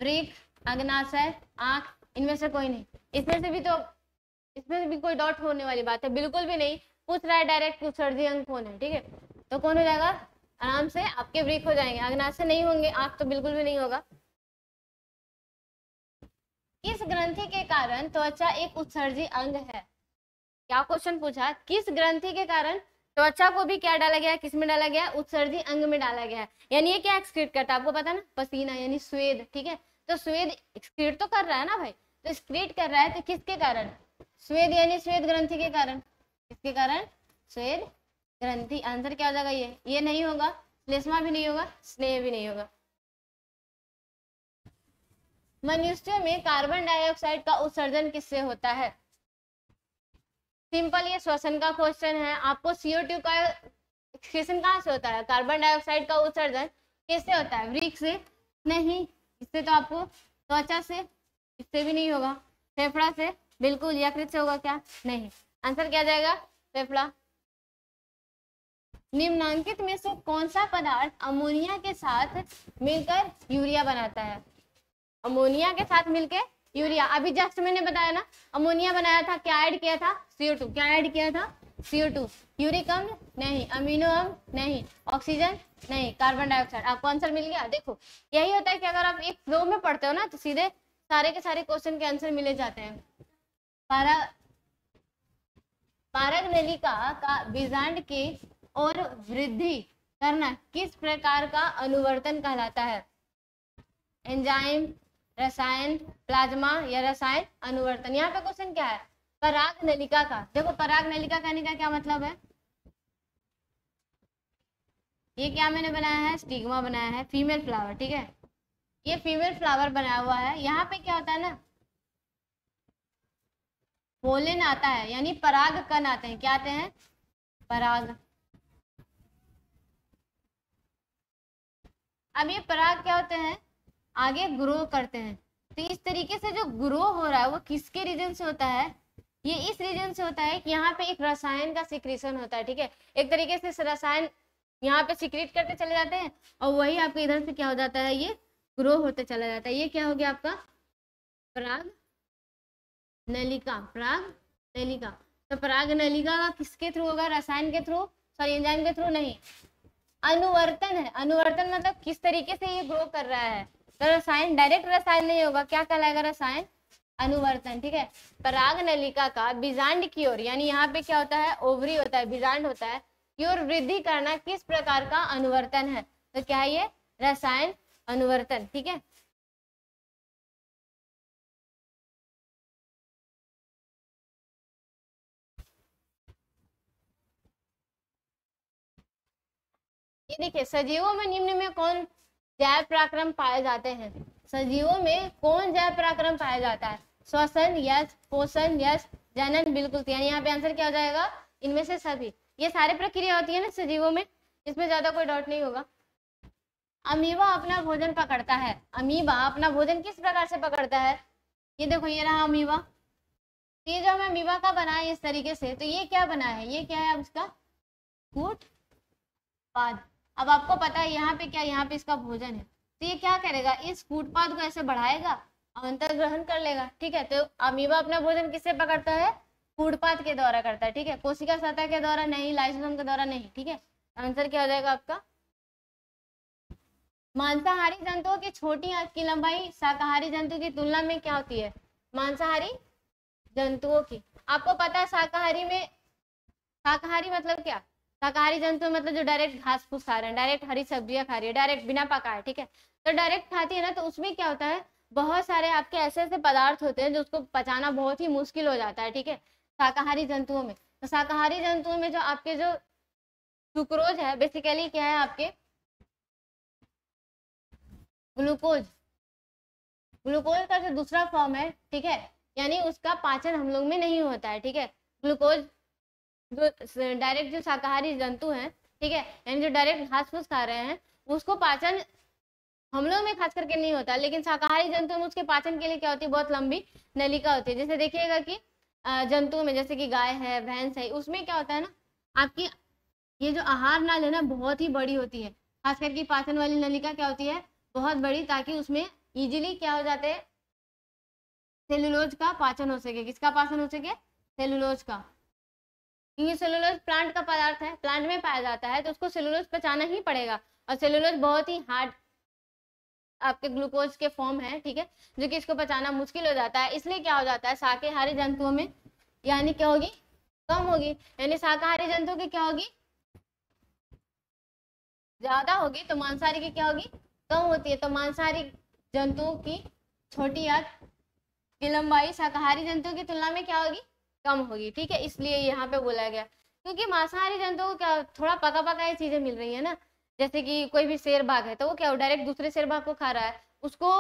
वृक्क, अग्नाशय, आंख, इनमें से कोई नहीं। इसमें से भी कोई डॉट होने वाली बात है? बिल्कुल भी नहीं। पूछ रहा है डायरेक्ट उत्सर्जी अंग कौन है, ठीक है। तो कौन हो जाएगा? आराम से आपके वृक्क हो जाएंगे, अग्नाशय नहीं होंगे, आंख तो बिल्कुल भी नहीं होगा। किस ग्रंथि के कारण त्वचा एक उत्सर्जी अंग है? क्या क्वेश्चन पूछा? किस ग्रंथि के कारण त्वचा को भी क्या डाला गया है? किस में डाला गया है? उत्सर्जी अंग में डाला गया है। यानी ये क्या एक्सक्रीट करता है? आपको पता ना, पसीना यानी स्वेद, ठीक है। तो स्वेद एक्सक्रीट तो कर रहा है ना भाई, तो एक्सक्रीट कर रहा है, तो किसके कारण? स्वेद यानी स्वेद ग्रंथि के कारण। किसके कारण? स्वेद ग्रंथि। आंसर क्या हो जाएगा? ये नहीं होगा, श्लेष्मा भी नहीं होगा, स्नेह भी नहीं होगा। मनुष्यों में कार्बन डाइऑक्साइड का उत्सर्जन किससे होता है? सिंपल, ये श्वसन का क्वेश्चन है। आपको CO2 का एक्सक्रीशन कहाँ से होता है? कार्बन डाइऑक्साइड का उत्सर्जन किससे होता है? वृक्क से? नहीं। इससे तो आपको त्वचा से, इससे भी नहीं होगा। फेफड़ा से? बिल्कुल। यकृत से होगा क्या? नहीं। आंसर क्या जाएगा? फेफड़ा। निम्नांकित में से कौन सा पदार्थ अमोनिया के साथ मिलकर यूरिया बनाता है? अमोनिया के साथ मिलकर यूरिया। अभी जस्ट मैंने बताया ना, अमोनिया बनाया था, क्या ऐड किया था? CO2। क्या ऐड किया था? CO2। यूरिक अम्ल? नहीं। अमीनो अम्ल? नहीं। ऑक्सीजन? नहीं। Carbon dioxide. आपको आंसर मिल गया। देखो यही होता है कि अगर आप एक फ्लो में पढ़ते हो ना, तो सीधे सारे के सारे क्वेश्चन के आंसर मिले जाते हैं। पारग नलिका का बीजांड की और वृद्धि करना किस प्रकार का अनुवर्तन कहलाता है? एंजाइम, रसायन, प्लाज्मा या रसायन अनुवर्तन। यहाँ पे क्वेश्चन क्या है? पराग नलिका का। देखो पराग नलिका कहने का क्या मतलब है? ये क्या मैंने बनाया है? स्टिग्मा बनाया है, फीमेल फ्लावर, ठीक है। ये फीमेल फ्लावर बनाया हुआ है। यहाँ पे क्या होता है ना, पोलन आता है, यानी पराग कण आते हैं। क्या आते हैं? पराग। अब ये पराग क्या होते हैं? आगे ग्रो करते हैं। तो इस तरीके से जो ग्रो हो रहा है वो किसके रीजन से होता है? ये इस रीजन से होता है कि यहाँ पे एक रसायन का सिक्रीशन होता है, ठीक है। एक तरीके से रसायन यहाँ पे सिक्रीट करते चले जाते हैं, और वही आपके इधर से क्या हो जाता है? ये ग्रो होते चला जाता है। ये क्या हो गया आपका? पराग नलिका। पराग नलिका। तो पराग नलिका का किसके थ्रू होगा? रसायन के थ्रू, सॉरी एंजाइम के थ्रू नहीं, अनुवर्तन है। अनुवर्तन मतलब किस तरीके से ये ग्रो कर रहा है। तो रसायन, डायरेक्ट रसायन नहीं होगा, क्या कहलाएगा? रसायन अनुवर्तन, ठीक है। पराग नलिका का बीजांड की ओर, यानी यहाँ पे क्या होता है? ओवरी होता है, बीजांड होता है, की ओर वृद्धि करना किस प्रकार का अनुवर्तन है? तो क्या है ये? रसायन अनुवर्तन, ठीक है। ये देखिए, सजीवों में निम्न में कौन जैव पराक्रम पाए जाते हैं? सजीवों में कौन जैव पराक्रम पाया जाता है? श्वसन यस, पोषण यस, जनन बिल्कुल। यानी यहाँ पे आंसर क्या हो जाएगा? इनमें से सभी। ये सारे प्रक्रिया होती है ना सजीवों में, इसमें ज्यादा कोई डाउट नहीं होगा। अमीबा अपना भोजन पकड़ता है। अमीबा अपना भोजन किस प्रकार से पकड़ता है? ये देखो, ये रहा अमीबा। ये जो हम अमीबा का बना है इस तरीके से, तो ये क्या बना है? ये क्या है अब इसका? कूट पाद। अब आपको पता है यहाँ पे क्या, यहाँ पे इसका भोजन है, तो ये क्या करेगा? इस कूटपाद को ऐसे बढ़ाएगा और अंतर ग्रहण कर लेगा। ठीक है, तो अमीबा अपना भोजन किससे पकड़ता है? कूटपाद के द्वारा करता है। ठीक है, कोशिका सतह के द्वारा नहीं, लाइसोसोम के द्वारा नहीं। ठीक है, आंसर क्या हो जाएगा आपका? मांसाहारी जंतुओं की छोटी आंत की लंबाई शाकाहारी जंतु की तुलना में क्या होती है? मांसाहारी जंतुओं की, आपको पता है शाकाहारी में, शाकाहारी मतलब क्या? शाकाहारी जंतु मतलब जो डायरेक्ट घास फूस खा रहे हैं, डायरेक्ट हरी सब्जियां खा रही है, डायरेक्ट बिना पकाए। ठीक है, तो डायरेक्ट खाती है ना, तो उसमें क्या होता है, बहुत सारे आपके ऐसे ऐसे पदार्थ होते हैं जो उसको पचाना बहुत ही मुश्किल हो जाता है। ठीक है, शाकाहारी जंतुओं में, तो शाकाहारी जंतुओं में जो आपके जो सुक्रोज है, बेसिकली क्या है आपके? ग्लूकोज। ग्लूकोज का जो दूसरा फॉर्म है, ठीक है, यानी उसका पाचन हम लोग में नहीं होता है। ठीक है, ग्लूकोज जो डायरेक्ट जो शाकाहारी जंतु हैं, ठीक है, यानी जो डायरेक्ट घास फूस खा रहे हैं, उसको पाचन हम लोग में खास करके नहीं होता, लेकिन शाकाहारी जंतु में उसके पाचन के लिए क्या होती है? बहुत लंबी नलिका होती है। जैसे देखिएगा कि जंतुओं में जैसे कि गाय है, भैंस है, उसमें क्या होता है ना, आपकी ये जो आहार नाल है ना, बहुत ही बड़ी होती है। खास करके पाचन वाली नलिका क्या होती है? बहुत बड़ी, ताकि उसमें इजीली क्या हो जाते हैं? सेलुलोज का पाचन हो सके। किसका पाचन हो सके? सेलुलोज का, क्योंकि सेलुलोज प्लांट का पदार्थ है, प्लांट में पाया जाता है, तो उसको सेलुलोज पचाना ही पड़ेगा। और सेलुलोज बहुत ही हार्ड आपके ग्लूकोज के फॉर्म है। ठीक है, जो कि इसको पचाना मुश्किल हो जाता है। इसलिए क्या हो जाता है, शाकाहारी जंतुओं में यानी क्या होगी? कम होगी। यानी शाकाहारी जंतु की क्या होगी? ज्यादा होगी, तो मांसाहारी की क्या होगी? कम होती है। तो मांसाहारी जंतुओं की छोटी आंत की लंबाई शाकाहारी जंतुओं की तुलना में क्या होगी? कम होगी। ठीक है, इसलिए यहाँ पे बोला गया, क्योंकि मांसाहारी जंतुओं को क्या थोड़ा पका पकाई चीजें मिल रही है ना। जैसे कि कोई भी शेर बाघ है, तो वो क्या डायरेक्ट दूसरे शेर बाघ को खा रहा है, उसको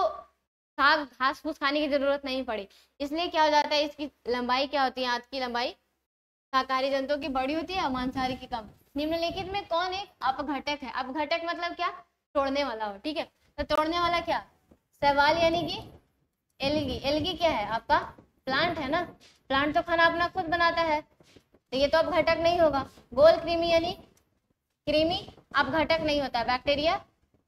साग घास फूस खाने की जरूरत नहीं पड़ी। इसलिए क्या हो जाता है, इसकी लंबाई क्या होती है? आंत की लंबाई शाकाहारी जंतुओं की बड़ी होती है और मांसाहारी की कम। निम्नलिखित में कौन एक अपघटक है? अपघटक मतलब क्या? तोड़ने वाला हो। ठीक है, तो तोड़ने वाला क्या? शैवाल यानी कि एल्गी। एल्गी क्या है आपका? प्लांट है ना। प्लांट तो खाना अपना खुद बनाता है, तो ये तो अपघटक नहीं होगा। गोल कृमि यानी कृमि अपघटक नहीं होता। बैक्टीरिया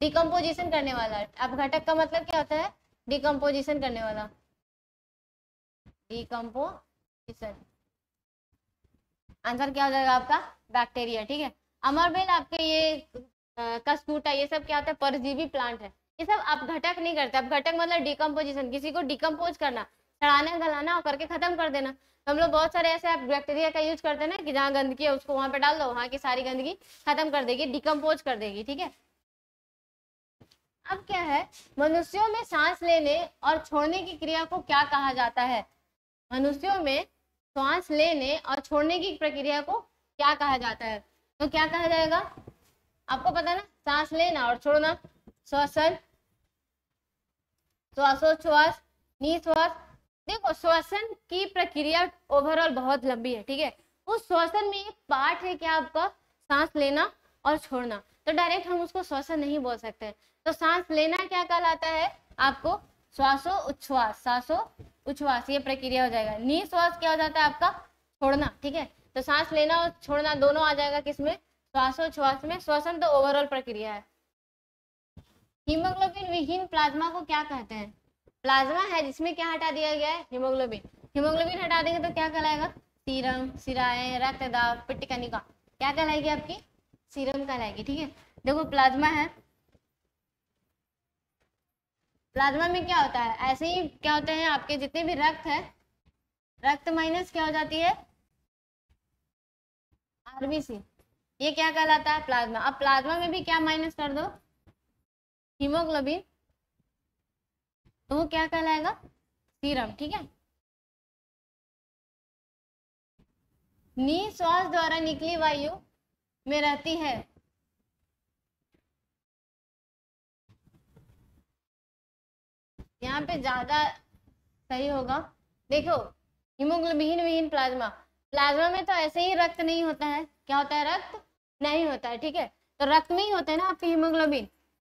डिकम्पोजिशन करने वाला। अपघटक का मतलब क्या होता है? डिकम्पोजिशन करने वाला, डिकम्पोजिशन। आंसर क्या हो जाएगा आपका? बैक्टीरिया। ठीक है, अमरबेल आपके ये कस्कूटा, ये सब क्या होता है? परजीवी प्लांट है। ये सब अपघटक नहीं करते। अपघटक मतलब डिकम्पोजिशन, किसी को डिकम्पोज करना, सड़ाना गलाना और करके खत्म कर देना। तो हम लोग बहुत सारे ऐसे बैक्टीरिया का यूज करते हैं ना, कि जहाँ गंदगी है उसको वहां पे डाल दो, वहां की सारी गंदगी खत्म कर देगी, डिकम्पोज कर देगी। ठीक है, अब क्या है, मनुष्यों में सांस लेने और छोड़ने की क्रिया को क्या कहा जाता है? मनुष्यों में सांस लेने और छोड़ने की प्रक्रिया को क्या कहा जाता है? तो क्या कहा जाएगा? आपको पता है ना, सांस लेना और छोड़ना, श्वसन, श्वासोच्छ्वास, निश्वास। देखो, श्वसन की प्रक्रिया ओवरऑल बहुत लंबी है। ठीक है, उस श्वसन में एक पार्ट है क्या आपका? सांस लेना और छोड़ना। तो डायरेक्ट हम उसको श्वसन नहीं बोल सकते। तो सांस लेना क्या कहलाता है आपको? श्वासो उच्छ्वास, श्वासो उच्छ्वास, ये प्रक्रिया हो जाएगा। निश्वास क्या हो जाता है आपका? छोड़ना। ठीक है, तो सांस लेना और छोड़ना दोनों आ जाएगा किसमें? श्वासोच्छ्वास में। श्वसन तो ओवरऑल प्रक्रिया है। हीमोग्लोबिन विहीन प्लाज्मा को क्या कहते हैं? प्लाज्मा है जिसमें क्या हटा दिया गया है? हीमोग्लोबिन। हीमोग्लोबिन हटा देंगे तो क्या कहलाएगा? सीरम, सिराएं, रक्त दाब, पित्त कनिका, क्या कहलाएगी आपकी? सीरम कहलाएगी। ठीक है, देखो प्लाज्मा है, प्लाज्मा में क्या होता है? ऐसे ही क्या होते हैं आपके जितने भी रक्त है, रक्त माइनस क्या हो जाती है? आरबीसी, ये क्या कहलाता है? प्लाज्मा। अब प्लाज्मा में भी क्या माइनस कर दो? हीमोग्लोबिन, तो वो क्या कहलाएगा? सीरम। ठीक है, निश्वास द्वारा निकली वायु में रहती है, यहाँ पे ज्यादा सही होगा। देखो, हीमोग्लोबिन विहीन प्लाज्मा, प्लाज्मा में तो ऐसे ही रक्त नहीं होता है। क्या होता है? रक्त नहीं होता है। ठीक है, तो रक्त में ही होता है ना आपके हीमोग्लोबिन।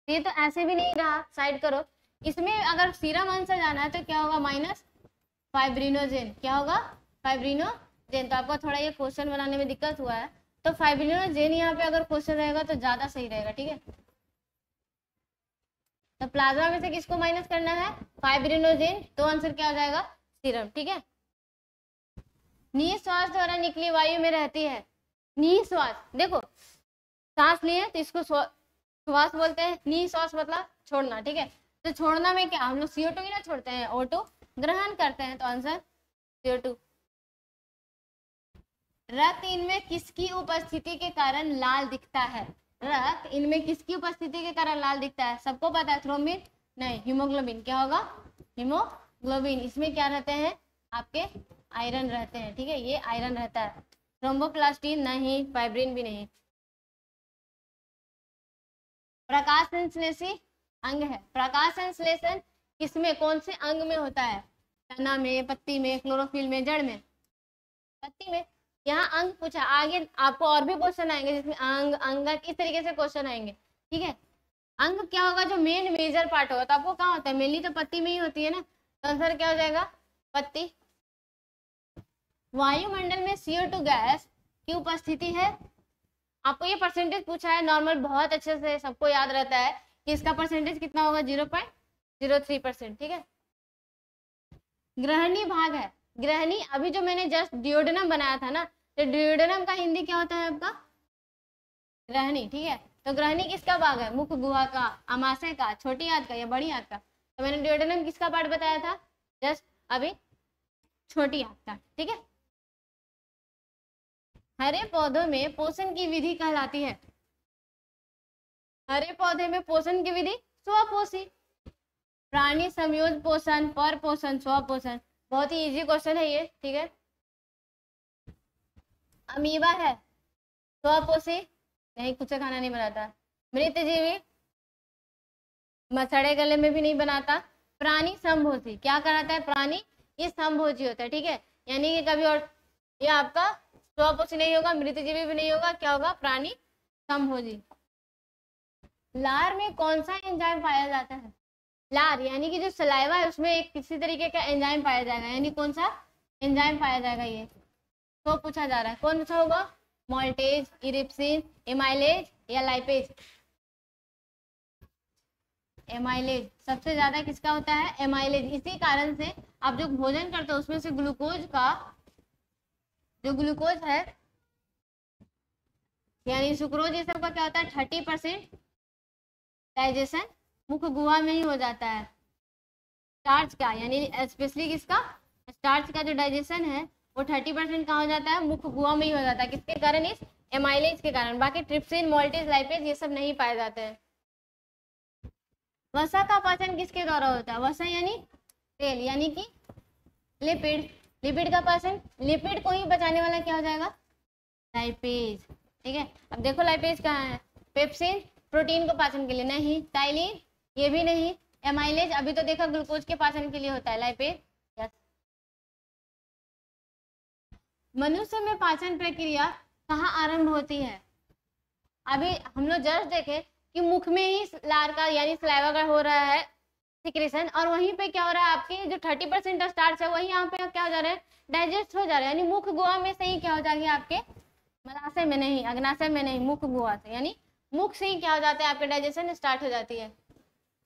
ये तो ऐसे भी नहीं रहा, साइड करो। इसमें अगर सीरम आंसर जाना है तो क्या होगा, माइनस फाइब्रिनोजेन। क्या होगा, फाइब्रिनोजेन। तो आपको थोड़ा ये क्वेश्चन बनाने में दिक्कत हुआ है, तो फाइब्रिनोजेन यहाँ पे अगर क्वेश्चन रहेगा तो ज्यादा सही रहेगा, ठीक है। तो प्लाज्मा में से किसको माइनस करना है, फाइब्रिनोजेन, तो आंसर क्या हो जाएगा, सीरम, ठीक है। निःश्वास द्वारा निकली वायु में रहती है, निःश्वास, देखो सांस लिए तो इसको श्वास बोलते हैं, निःश्वास मतलब छोड़ना, ठीक है। तो छोड़ना में क्या, हम लोग CO2 ही ना छोड़ते हैं, O2 ग्रहण करते हैं, तो आंसर CO2। रक्त इनमें किसकी उपस्थिति के कारण लाल दिखता है, रक्त इनमें किसकी उपस्थिति के कारण लाल दिखता है, सबको पता है, थ्रोम्बिन नहीं, हीमोग्लोबिन। क्या होगा, हीमोग्लोबिन। इसमें क्या रहते हैं आपके, आयरन रहते हैं, ठीक है, ये आयरन रहता है। थ्रोम्बोप्लास्टिन नहीं, फाइब्रिन भी नहीं। प्रकाश संश्लेषी अंग है, प्रकाश संश्लेषण किसमें, कौन से अंग में होता है, तना में, पत्ती में, क्लोरोफिल में, जड़ में, पत्ती में। यहाँ अंग पूछा, आगे आपको और भी क्वेश्चन आएंगे जिसमें अंग, अंगक, इस तरीके से क्वेश्चन आएंगे, ठीक है। अंग क्या होगा, जो मेन मेजर पार्ट होगा, तो आपको कहाँ होता है, मेनली तो पत्ती में ही होती है ना, तो आंसर क्या हो जाएगा, पत्ती। वायुमंडल में CO2 गैस की उपस्थिति है, आपको ये परसेंटेज पूछा है, नॉर्मल बहुत अच्छे से सबको याद रहता है कि इसका परसेंटेज कितना होगा, 0.03%, ठीक है। ग्रहणी भाग है, ग्रहणी, अभी जो मैंने जस्ट डिओडेनम बनाया था ना, तो डिओडेनम का हिंदी क्या होता है आपका, ग्रहणी, ठीक है। तो ग्रहणी किसका भाग है, मुख गुहा का, अमाशय का, छोटी आंत का या बड़ी आंत का। तो मैंने डिओडेनम किसका पार्ट बताया था जस्ट अभी, छोटी आंत का, ठीक है। हरे पौधों में पोषण की विधि कहलाती है, हरे पौधे में पोषण की विधि स्वपोषी, प्राणी समयोज पोषण, पर पोषण, स्वपोषण। बहुत ही इजी क्वेश्चन है ये, ठीक है। अमीबा है स्वपोषी नहीं, कुछ खाना नहीं बनाता। मृतजीवी मसड़े गले में भी नहीं बनाता। प्राणी समभोजी, क्या कराता है, प्राणी ये समभोजी होता है, ठीक है। यानी कि कभी और ये आपका स्वपोषी नहीं होगा, मृतजीवी भी नहीं होगा, क्या होगा, प्राणी समभोजी। लार में कौन सा एंजाइम पाया जाता है, लार यानी कि जो सलाइवा है उसमें एक किसी तरीके का एंजाइम पाया जाएगा, यानी कौन सा एंजाइम पाया जाएगा, ये तो पूछा जा रहा है, कौन सा होगा, मोल्टेज, इरिप्सिन, एमाइलेज या लाइपेज। एमाइलेज सबसे ज्यादा किसका होता है, एमाइलेज। इसी कारण से आप जो भोजन करते हो उसमें से ग्लूकोज का, जो ग्लूकोज है यानी सुक्रोज, ये सब का क्या होता है, 30% डाइजेशन मुख गुहा में ही हो जाता है। स्टार्च का, यानी स्पेशली किसका, स्टार्च का जो डाइजेशन है वो 30% कहाँ हो जाता है, मुख गुहा में ही हो जाता है, किसके कारण, इस एमाइलेज के कारण। बाकी ट्रिप्सिन, मोल्टेज, लाइपेज ये सब नहीं पाए जाते हैं। वसा का पाचन किसके द्वारा होता है, वसा यानी तेल, यानी कि लिपिड, लिपिड का पाचन, लिपिड को ही बचाने वाला क्या हो जाएगा, लाइपेज, ठीक है। अब देखो लाइपेज कहाँ है, पेप्सिन प्रोटीन को पाचन के लिए नहीं, टाइलिन ये भी नहीं, एमाइलेज अभी तो देखा ग्लूकोज के पाचन के लिए होता है, लाइपेज यस। मनुष्य में पाचन प्रक्रिया कहाँ आरंभ होती है, अभी हम लोग जस्ट देखे कि मुख में ही लार का यानी सलाइवा का हो रहा है सिक्रेशन, और वहीं पे क्या हो रहा है, आपके जो 30% स्टार्च है वही यहाँ पे क्या हो जा रहा है, डाइजेस्ट हो जा रहा है, यानी मुख गुहा में से ही क्या हो जाएगी, आपके मलाशय में नहीं, अग्नाशय में नहीं, मुख गुहा से, यानी मुख से ही क्या हो जाता है, आपके डाइजेशन स्टार्ट हो जाती है।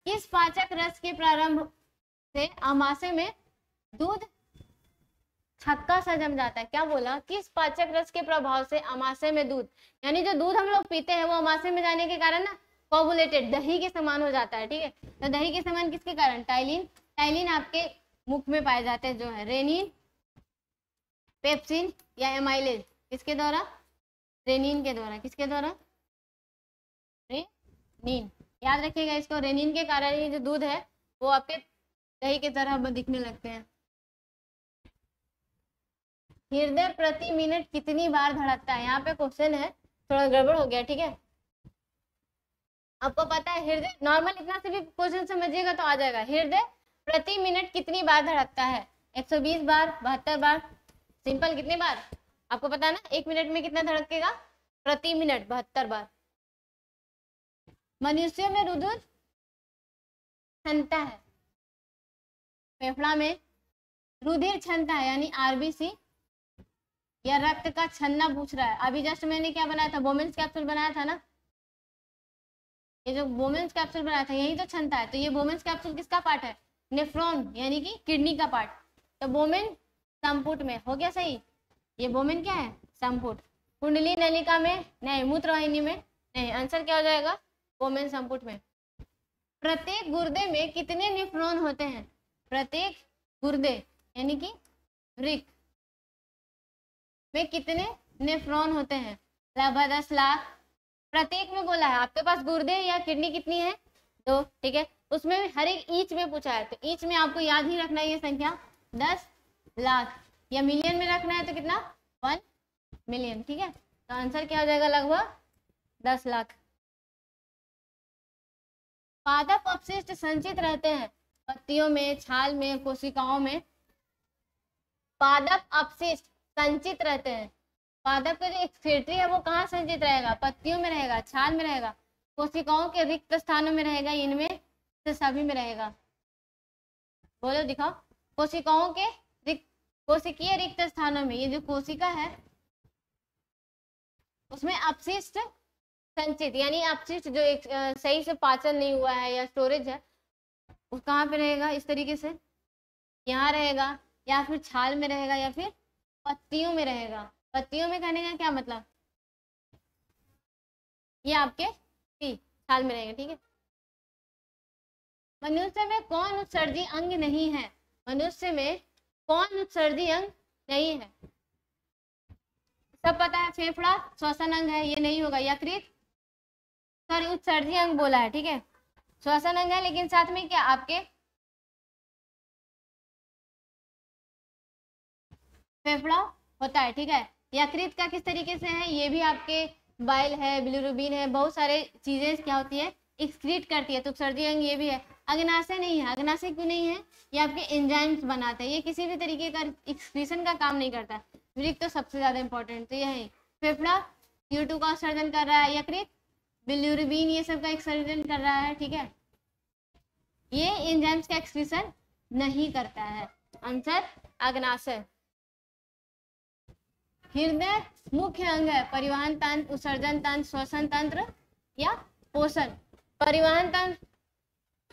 किस पाचक रस के प्रारंभ से आमाशय में दूध छक्का सा जम जाता है, क्या बोला, किस पाचक रस के प्रभाव से आमाशय में दूध, यानी जो दूध हम लोग पीते हैं वो आमाशय में जाने के कारण ना कोगुलेटेड, दही के समान हो जाता है, ठीक है। तो दही के समान किसके कारण, टाइलिन, टाइलिन आपके मुख में पाए जाते हैं, जो है रेनिन, पेप्सिन या एमाइलेज, किसके द्वारा, रेनिन के द्वारा, किसके द्वारा, रेनिन, याद रखिएगा इसको, रेनिन के कारण ही जो दूध है वो आपके दही की तरह दिखने लगते हैं। हृदय प्रति मिनट कितनी बार धड़कता है, यहाँ पे क्वेश्चन है, थोड़ा गड़बड़ हो गया, ठीक है। आपको पता है हृदय, नॉर्मल इतना से भी क्वेश्चन समझिएगा तो आ जाएगा, हृदय प्रति मिनट कितनी बार धड़कता है, 120 बार, 72 बार, सिंपल, कितनी बार आपको पता है ना, 1 मिनट में कितना धड़केगा, प्रति मिनट 72 बार। मनुष्य में रुधिर क्षमता है, फेफड़ा में रुधिर क्षमता है यानी आरबीसी या रक्त का छन्ना पूछ रहा है। अभी जस्ट मैंने क्या बनाया था, बोमेंस कैप्सूल बनाया था ना, ये जो बोमेंस कैप्सूल बनाया था यही तो क्षमता है। तो ये बोमेंस कैप्सूल किसका पार्ट है, नेफ्रॉन यानी कि किडनी का पार्ट। तो बोमेन संपुट में हो गया सही, ये बोमेन क्या है, संपुट। कुंडली नलिका में नहीं, मूत्रवाहिनी में नहीं, आंसर क्या हो जाएगा, बोमेन संपुट में। प्रत्येक गुर्दे में कितने नेफ्रॉन होते हैं, प्रत्येक गुर्दे यानी कि वृक्क में कितने नेफ्रॉन होते हैं, लगभग 10 लाख। प्रत्येक में बोला है, आपके पास गुर्दे या किडनी कितनी है, 2, ठीक है। उसमें हर एक ईच में पूछा है, तो ईच में आपको याद ही रखना है ये संख्या 10 लाख, या मिलियन में रखना है तो कितना, 1 मिलियन, ठीक है। तो आंसर क्या हो जाएगा, लगभग 10 लाख। पादप अपशिष्ट संचित रहते हैं पत्तियों में, छाल में, कोशिकाओं में। पादप अपशिष्ट संचित रहते हैं, पादप का जो एक्सक्रीटरी है वो कहाँ संचित रहेगा, पत्तियों में रहेगा, छाल में रहेगा, कोशिकाओं के रिक्त स्थानों में रहेगा, इनमें से सभी में रहेगा। बोलो दिखाओ, कोशिकाओं के कोशिकीय रिक्त स्थानों में, ये जो कोशिका है उसमें अपशिष्ट संचित यानी अपशिष्ट जो एक सही से पाचन नहीं हुआ है या स्टोरेज है, वो कहाँ पे रहेगा, इस तरीके से यहाँ रहेगा, या फिर छाल में रहेगा, या फिर पत्तियों में रहेगा। पत्तियों में कहने का क्या मतलब, ये आपके छाल में रहेगा, ठीक है। मनुष्य में कौन उत्सर्जी अंग नहीं है, मनुष्य में कौन उत्सर्जी अंग नहीं है, सब पता है, फेफड़ा श्वसन अंग है, ये नहीं होगा, यकृत सॉरी उत्सर्जी अंग बोला है, ठीक है, श्वसन अंग है, लेकिन साथ में क्या आपके फेफड़ा होता है, ठीक है। यकृत का किस तरीके से है, ये भी आपके बाइल है, बिलिरुबिन है, बहुत सारे चीजें क्या होती है, एक्सक्रीट करती है, तो उत्सर्जी अंग ये भी है। अग्नाशय नहीं है, अग्नाशय क्यों नहीं है, ये आपके एंजाइम्स बनाते हैं, ये किसी भी तरीके का एक्सक्रीशन का काम नहीं करता। वृक्क तो सबसे ज्यादा इंपॉर्टेंट, तो ये है फेफड़ा CO2 का उत्सर्जन कर रहा है, यकृत बिलिरुबिन ये सब का एक्सर्जन कर रहा है, ठीक है, ये एंजाइम्स का एक्सक्रीशन नहीं करता है। आंसर अग्नाशय। हृदय मुख्य अंग है, परिवहन तंत्र, उत्सर्जन तंत्र, श्वसन तंत्र या पोषण। परिवहन तंत्र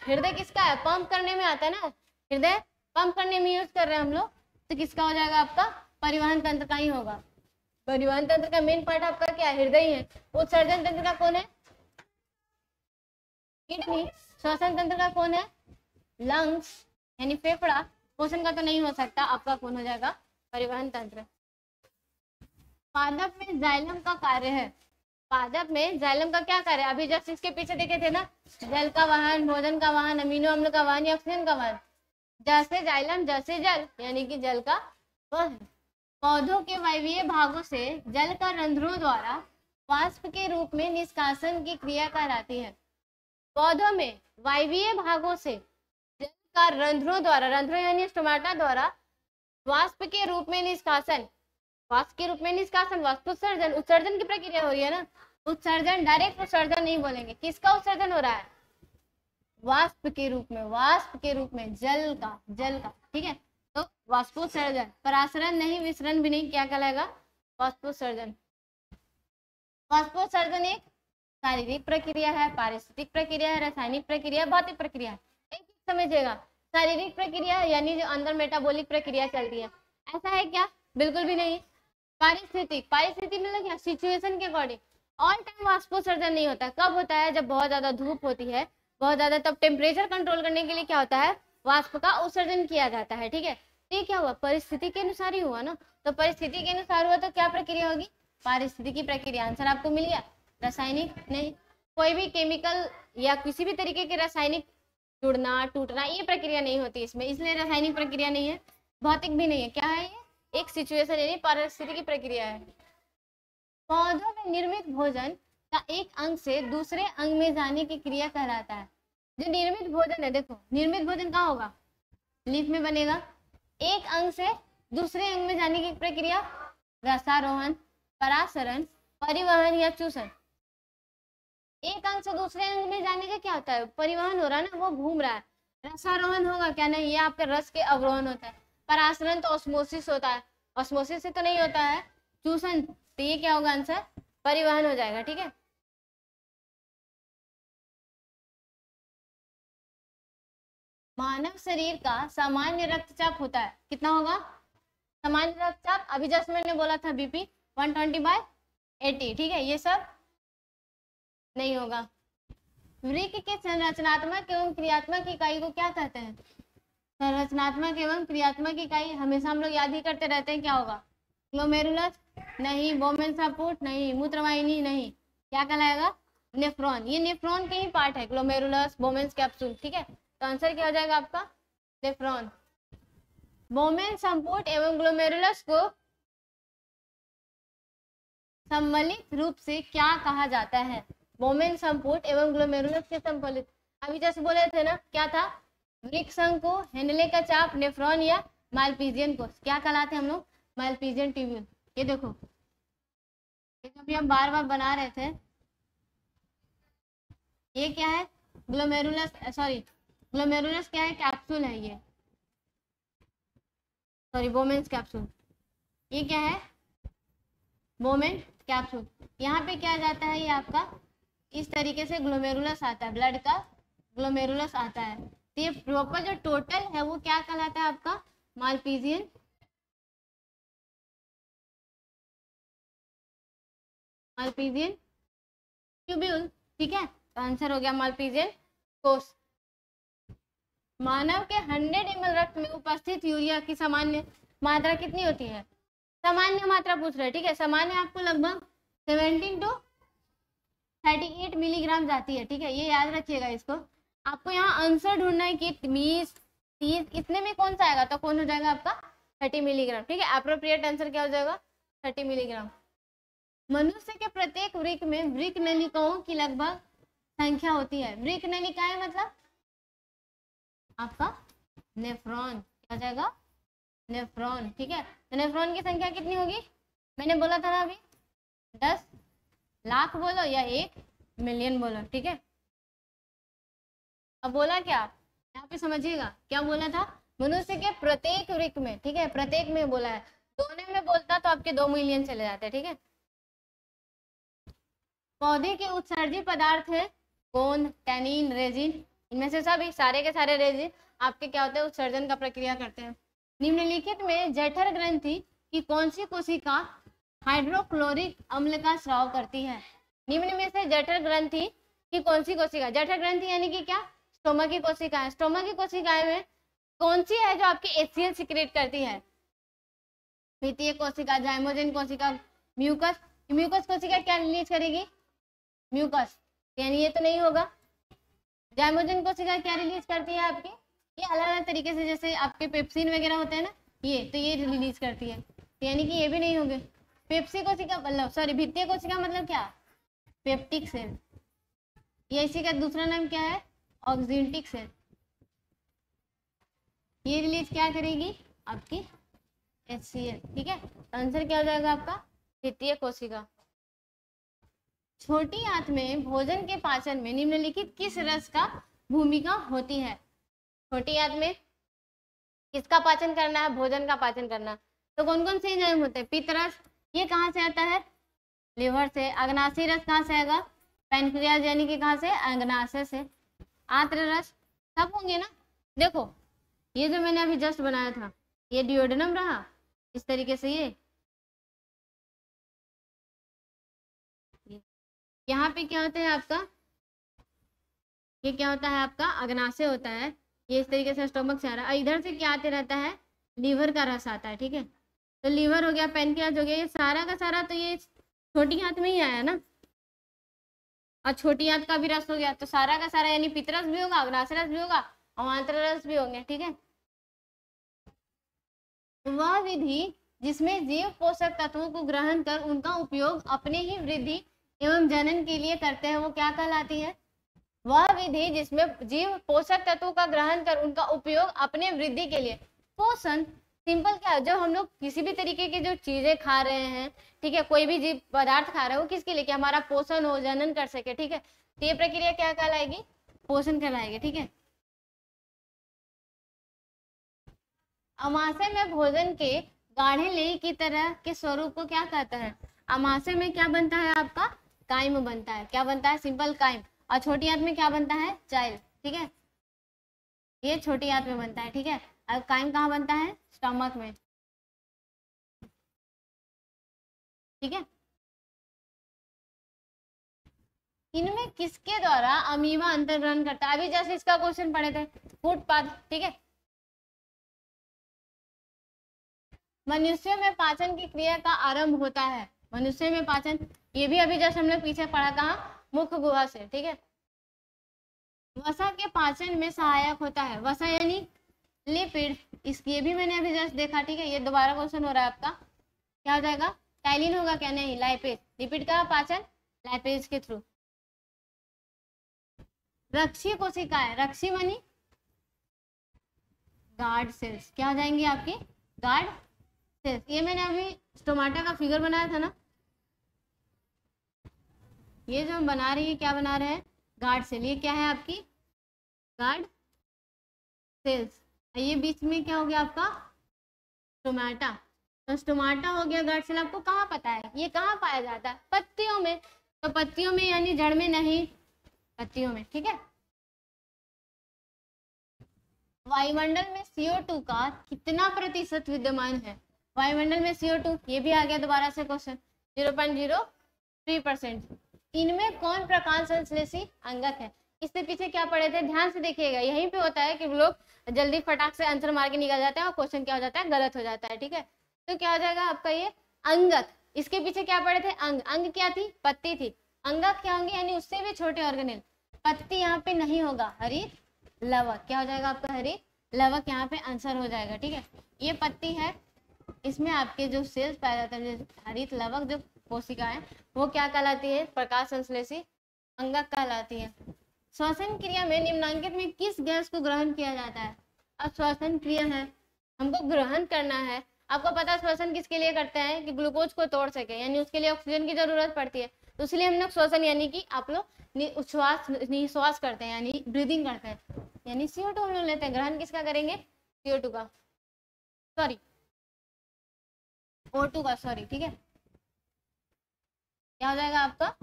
हृदय किसका है, पंप करने में आता है ना, हृदय पंप करने में यूज कर रहे हैं हम लोग, तो किसका हो जाएगा, आपका परिवहन तंत्र का ही होगा। परिवहन तंत्र का मेन पार्ट आपका क्या है, हृदय ही है। उत्सर्जन तंत्र का कौन है, किडनी। श्वसन तंत्र का कौन है, लंग्स यानी फेफड़ा। पोषण का तो नहीं हो सकता, आपका कौन हो जाएगा, परिवहन तंत्र। पादप में जाइलम का कार्य है, पादप में जाइलम का क्या कार्य है, अभी जस्ट इसके पीछे देखे थे ना, जल का वाहन, भोजन का वाहन, अमीनो अम्ल का वाहन या ऑक्सीजन का वाहन। जैसे जाइलम जैसे जल यानी कि जल का वाहन। पौधों के वायवीय भागों से जल का रंध्रों द्वारा वाष्प के रूप में निष्कासन की क्रिया कहलाती है। पौधों में वायवीय भागों से जल का रंध्रों द्वारा, रंध्रों यानी स्टोमाटा द्वारा वाष्प के रूप में निष्कासन, वाष्प के रूप में निष्कासन, वाष्प उत्सर्जन, उत्सर्जन की प्रक्रिया हो रही है ना, उत्सर्जन डायरेक्ट उत्सर्जन नहीं बोलेंगे, किसका उत्सर्जन हो रहा है, वाष्प के रूप में, वाष्प के रूप में, जल का, ठीक है। तो वाष्पोत्सर्जन, परासरण नहीं, विसरण भी नहीं, क्या कहलाएगा, वाष्पोत्सर्जन। वाष्पोत्सर्जन एक शारीरिक प्रक्रिया है, पारिस्थितिक प्रक्रिया है, रासायनिक प्रक्रिया, भौतिक प्रक्रिया है। एक समझिएगा, शारीरिक प्रक्रिया यानी जो अंदर मेटाबॉलिक प्रक्रिया चलती है, ऐसा है क्या, बिल्कुल भी नहीं। पारिस्थितिक मतलब क्या, सिचुएशन के अकॉर्डिंग ऑल टाइम वाष्पोत्सर्जन नहीं होता। कब होता है, जब बहुत ज्यादा धूप होती है, बहुत ज्यादा, तब टेम्परेचर कंट्रोल करने के लिए क्या होता है, वाष्प का उत्सर्जन किया जाता है, ठीक है। ये क्या हुआ, परिस्थिति के अनुसार ही हुआ ना, तो परिस्थिति के अनुसार हुआ तो क्या प्रक्रिया होगी, पारिस्थितिकी प्रक्रिया। आंसर आपको मिल गया। रासायनिक नहीं, कोई भी केमिकल या किसी भी तरीके के रासायनिक जुड़ना टूटना ये प्रक्रिया नहीं होती इसमें, इसलिए रासायनिक प्रक्रिया नहीं है, भौतिक भी नहीं है। क्या है ये, एक सिचुएशन यानी पारिस्थितिकी प्रक्रिया है। पौधों में निर्मित भोजन का एक अंग से दूसरे अंग में जाने की क्रिया कहलाता है। जो निर्मित भोजन है, देखो निर्मित भोजन कहाँ होगा, लीफ में बनेगा। एक अंग से दूसरे अंग में जाने की प्रक्रिया रसारोहण, परासरण, परिवहन या चूषण। एक अंग से दूसरे अंग में जाने का क्या होता है, परिवहन हो रहा है ना, वो घूम रहा है। रसारोहण होगा क्या, नहीं, ये आपका रस के अवरोहण होता है। परासरण तो ऑस्मोसिस होता है, ऑस्मोसिस से तो नहीं होता है चूसन, तो ये क्या होगा आंसर, परिवहन हो जाएगा। ठीक है, मानव शरीर का सामान्य रक्तचाप होता है, कितना होगा सामान्य रक्तचाप, अभी जस्ट मैंने बोला था बीपी 120/80, ठीक है, ये सब नहीं होगा। वृक्क के संरचनात्मक एवं क्रियात्मक इकाई को क्या कहते हैं, संरचनात्मक एवं क्रियात्मक इकाई हमेशा हम लोग याद ही करते रहते हैं, क्या होगा, ग्लोमेरुलस नहीं, बोमेन सपोर्ट नहीं, मूत्रवाहिनी नहीं, क्या कहलाएगा, नेफ्रॉन। ये नेफ्रॉन के ही पार्ट है, ग्लोमेरुलस, बोमेन्स कैप्सूल। ठीक है, तो आंसर क्या हो जाएगा आपका, नेफ्रॉन। बोमेन संपुट एवं ग्लोमेरुलस को सम्मिलित रूप से क्या कहा जाता है, बोमेन संपुट एवं ग्लोमेरुलस के सम्मिलित, अभी जैसे बोले थे ना, क्या था, वृक्क संघ को, हेनले का चाप, नेफ्रॉन या मालपीजियन को क्या कहलाते हैं हम लोग, मालपीजियन ट्यूब्यूल। ये देखो, ये अभी हम बार बार बना रहे थे, ये क्या है, ग्लोमेरुलस, सॉरी ग्लोमेरुलस क्या है, कैप्सूल है ये, सॉरी बोमेन्स कैप्सूल, ये क्या है, बोमेन कैप्सूल। यहाँ पे क्या जाता है, ये आपका इस तरीके से ग्लोमेरुलस आता है, ब्लड का ग्लोमेरुलस आता है, तो ये प्रॉपर जो टोटल है वो क्या कहलाता है आपका, मालपीजियन मालपीजियन ट्यूब्यूल। ठीक है, तो आंसर हो गया मालपीजियन कोष। मानव के 100 ml रक्त में उपस्थित यूरिया की सामान्य मात्रा कितनी होती है, सामान्य मात्रा पूछ रहे हैं। ठीक है, सामान्य आपको लगभग 17 to 38 मिलीग्राम जाती है। ठीक है, ये याद रखिएगा इसको, आपको यहाँ आंसर ढूंढना है कि 20 30 इतने में कौन सा आएगा, तो कौन हो जाएगा आपका 30 मिलीग्राम। ठीक है, अप्रोप्रिएट आंसर क्या हो जाएगा, 30 मिलीग्राम। मनुष्य के प्रत्येक वृक्क में वृक्क नलिकाओं की लगभग संख्या होती है, वृक्क नलिकाएं मतलब आपका नेफ्रॉन, क्या हो जाएगा, नेफ्रॉन। ठीक है, तो नेफ्रॉन की संख्या कितनी होगी, मैंने बोला था ना अभी, 10 लाख बोलो या 1 मिलियन बोलो। ठीक है, अब बोला क्या, यहाँ पे समझिएगा क्या बोला था, मनुष्य के प्रत्येक वृक्क में। ठीक है, प्रत्येक में बोला है, दोनों में बोलता तो आपके 2 मिलियन चले जाते। ठीक है, पौधे के उत्सर्जी पदार्थ है कौन, टैनिन, रेजिन, इनमें से सभी सारे के सारे रेजिन आपके क्या होते हैं, उत्सर्जन का प्रक्रिया करते हैं। निम्नलिखित में जठर ग्रंथि की कौन सी कोशिका हाइड्रोक्लोरिक अम्ल का स्राव करती है, निम्न में से जठर ग्रंथि की कौन सी कोशिका, जठर ग्रंथि यानी कि क्या, स्टोमा की कोशिका है, स्टोमा की कोशिकाएं में कौन सी है जो आपकी HCl सिक्रेट करती है, द्वितीय कोशिका, जाइमोजन कोशिका, म्यूकस, म्यूकस कोशिका क्या रिलीज करेगी, म्यूकस, यानी ये तो नहीं होगा। जाइमोजन कोशिका क्या रिलीज करती है आपकी, ये अलग अलग तरीके से, जैसे आपके पेप्सिन वगैरह होते हैं ना, ये तो ये रिलीज करती है, यानी कि ये भी नहीं होंगे। पेप्सी कोशिका मतलब सॉरी भित्तीय कोशिका मतलब क्या, पेप्टिक सेल, ये इसी का दूसरा नाम क्या है, ऑक्सिंटिक सेल, ये रिलीज क्या करेगी आपकी HCl। ठीक है, आंसर क्या हो जाएगा आपका भित्तीय कोशिका। छोटी आंत में भोजन के पाचन में निम्नलिखित किस रस का भूमिका होती है, छोटी आंत में किसका पाचन करना है, भोजन का पाचन करना, तो कौन कौन से एंजाइम होते हैं, पित्तरस, ये कहाँ से आता है, लिवर से। अग्नाशी रस कहाँ से आएगा, पैनक्रियाज यानी कि कहाँ से, अग्नाशय से। आंत्र रस सब होंगे ना, देखो ये जो मैंने अभी जस्ट बनाया था, ये डिओडेनम रहा इस तरीके से, ये यहाँ पे क्या होता है आपका, ये क्या होता है आपका अग्नाशय होता है, ये इस तरीके से स्टोमक से आ रहा है, इधर से क्या आते रहता है, लीवर का रस आता है। ठीक है, तो लीवर हो गया, पैनक्रियाज हो गया, ये सारा का सारा तो ये छोटी आंत में ही आया ना, और छोटी आंत का भी रस हो गया, तो सारा का सारा यानी पित्तरस भी होगा, अग्नाशय रस भी होगा और आंत्र रस भी होंगे। ठीक है, वह विधि जिसमें जीव पोषक तत्वों को ग्रहण कर उनका उपयोग अपने ही वृद्धि एवं जनन के लिए करते हैं, वो क्या कहलाती है, वह विधि जिसमें जीव पोषक तत्वों का ग्रहण कर उनका उपयोग अपने वृद्धि के लिए, पोषण सिंपल क्या है, जब हम लोग किसी भी तरीके की जो चीजें खा रहे हैं, ठीक है, कोई भी जीव पदार्थ खा रहा है, वो किसके लिए, कि हमारा पोषण हो, जनन कर सके, ठीक है, तो ये प्रक्रिया क्या कहलाएगी, पोषण कहलाएगी, ठीक है। अमाशय में भोजन के गाढ़े लेई की तरह के स्वरूप को क्या कहता है, अमाशय में क्या बनता है आपका, काइम बनता है, क्या बनता है, सिंपल काइम, और छोटी आंत में क्या बनता है, चाइल्ड, ठीक है, ये छोटी आंत में बनता है, ठीक है, और काइम कहाँ बनता है, स्टमक में, ठीक है। इनमें किसके द्वारा अमीबा अंतर ग्रहण करता है, अभी जैसे इसका क्वेश्चन पढ़े थे, फुटपाथ, ठीक है। मनुष्यों में पाचन की क्रिया का आरंभ होता है, मनुष्य में पाचन, ये भी अभी जैसे हमने पीछे पढ़ा, कहाँ, मुख गुहा से, ठीक है। वसा के पाचन में सहायक होता है, वसा यानी लिपिड, ये भी मैंने अभी जस्ट देखा, ठीक है, ये दोबारा क्वेश्चन हो रहा है आपका, क्या हो जाएगा, टाइलिन होगा क्या, नहीं, लाइपेज, लिपिड का पाचन लाइपेज के थ्रू। रक्षी कोशिकाएं, रक्षी मानी गार्ड सेल्स, क्या हो जाएंगी आपकी, गार्ड सेल्स, ये मैंने अभी स्टोमाटा का फिगर बनाया था ना, ये जो हम बना रही है, क्या बना रहे हैं, गार्ड सेल, ये क्या है आपकी, गार्ड सेल्स, ये बीच में क्या हो गया आपका, स्टोमाटा, तो स्टोमाटा हो गया गार्ड सेल, आपको कहाँ पता है, ये कहाँ पाया जाता है, पत्तियों में, तो पत्तियों में यानी जड़ में नहीं, पत्तियों में, ठीक है। वायुमंडल में CO2 का कितना प्रतिशत विद्यमान है, वायुमंडल में CO2, ये भी आ गया दोबारा से क्वेश्चन, 0.03%। इनमें कौन प्रकाश संश्लेषी अंगक है, इससे पीछे क्या पढ़े थे, ध्यान से देखिएगा, यहीं पे होता है कि लोग जल्दी फटाक से आंसर मार के निकल जाते हैं और क्वेश्चन क्या हो जाता है, गलत हो जाता है, ठीक है। तो क्या हो जाएगा आपका ये अंगक, इसके पीछे क्या पढ़े थे, अंग, अंग क्या थी, पत्ती थी, अंगक क्या होंगे, यानी उससे भी छोटे ऑर्गेनेल, पत्ती यहाँ पे नहीं होगा, हरित लवक, क्या हो जाएगा आपका, हरित लवक यहाँ पे आंसर हो जाएगा, ठीक है। ये पत्ती है, इसमें आपके जो सेल्स पाया जाता है, हरित लवक जो कोशिकाएं, वो क्या कहलाती है, प्रकाश संश्लेषी अंगक कहलाती है। श्वसन क्रिया में निम्नांकित में किस गैस को ग्रहण किया जाता है, अब श्वसन क्रिया है, हमको ग्रहण करना है, आपको पता है श्वसन किसके लिए करते हैं, कि ग्लूकोज को तोड़ सके, यानी उसके लिए ऑक्सीजन की जरूरत पड़ती है, तो इसलिए हम लोग श्वसन यानी कि आप लोग उच्छ्वास निश्वास करते हैं, यानी ब्रीदिंग करते हैं, यानी CO2 हम लोग लेते हैं, ग्रहण किसका करेंगे, CO2 का, सॉरी O2 का, सॉरी, ठीक है, क्या हो जाएगा आपका,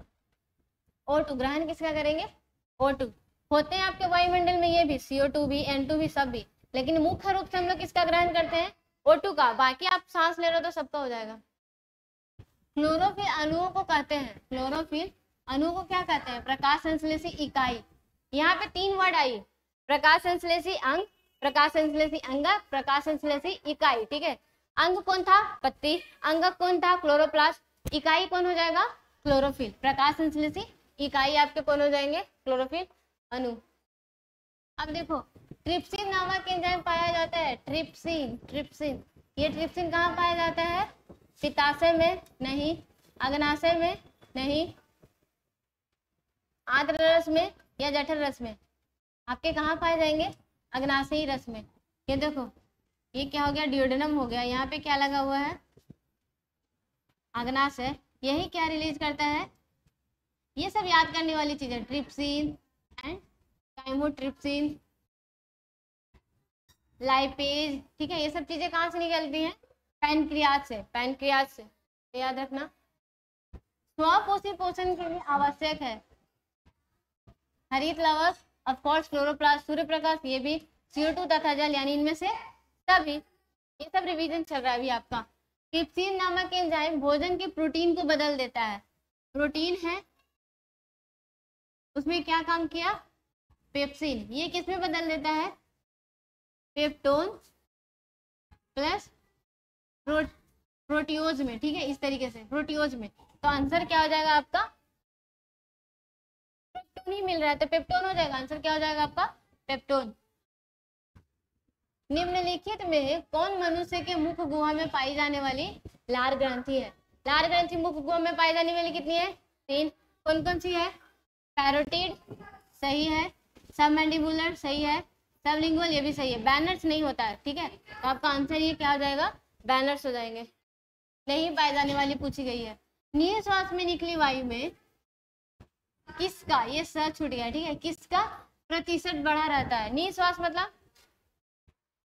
O2, ग्रहण किसका करेंगे, O2, होते हैं आपके वायुमंडल में ये भी, CO2 भी, N2 भी, सब भी, लेकिन मुख्य रूप से हम लोग किसका ग्रहण करते हैं, O2 का, बाकी आप सांस ले रहे हो तो सबका हो जाएगा। क्लोरोफिल अणुओं को कहते हैं, क्लोरोफिल अणु को क्या कहते हैं, प्रकाश संश्लेषी इकाई, यहाँ पे 3 वर्ड आई, प्रकाश संश्लेषी अंग, प्रकाश संश्लेषी अंगक, प्रकाश संश्लेषी इकाई, ठीक है। अंग कौन था, पत्ती, अंगक कौन था, क्लोरोप्लास्ट, इकाई कौन हो जाएगा, क्लोरोफिल, प्रकाश संश्लेषी इकाई आपके कौन हो जाएंगे, क्लोरोफिल अणु। अब देखो, ट्रिप्सिन नामक एंजाइम पाया जाता है, ट्रिप्सिन, ट्रिप्सिन, ये ट्रिप्सिन कहाँ पाया जाता है, पित्ताशय में नहीं, अग्नाशय में नहीं, आंत्र रस में या जठर रस में, आपके कहाँ पाए जाएंगे, अग्नाशयी रस में। ये देखो, ये क्या हो गया, डिओडेनम हो गया, यहाँ पे क्या लगा हुआ है, अग्नाशय, यही क्या रिलीज करता है, ये सब याद करने वाली चीजें, ट्रिप्सिन एंड काइमोट्रिप्सिन, लाइपेज, ठीक है, ये सब चीजें कहाँ से निकलती हैं, पैनक्रियाज से, पैनक्रियाज से, तो याद रखना। स्वपोषी पोषण के लिए आवश्यक है, हरित लवक, of course chloroplast, Surya Prakash, ये भी, CO2 तथा जल, यानी इनमें से सभी, ये सब रिवीजन चल रहा है अभी आपका। ट्रिप्सिन नामक एंजाइम भोजन के प्रोटीन को बदल देता है, प्रोटीन है उसमें क्या काम किया, पेप्सिन, ये किस में बदल देता है, पेप्टोन प्लस प्रोटियोज में, ठीक है, इस तरीके से प्रोटियोज में, तो आंसर क्या हो जाएगा आपका, पेप्टोन ही मिल रहा है तो पेप्टोन हो जाएगा, आंसर क्या हो जाएगा आपका, पेप्टोन। निम्नलिखित में कौन मनुष्य के मुख गुहा में पाई जाने वाली लार ग्रंथि है, लार ग्रंथि मुख गुहा में पाई जाने वाली कितनी है, 3, कौन कौन सी है, पैरोटिड सही है, सबमैंडिबुलर सही है, सबलिंगुअल, ये भी सही है। बैनर्स नहीं होता है, ठीक है, तो आपका आंसर ये क्या हो जाएगा, बैनर्स हो जाएंगे। नहीं पाए जाने वाली पूछी गई है। निःश्वास में निकली वायु में किसका, ये स छूट गया, ठीक है, किसका प्रतिशत बढ़ा रहता है। निःश्वास मतलब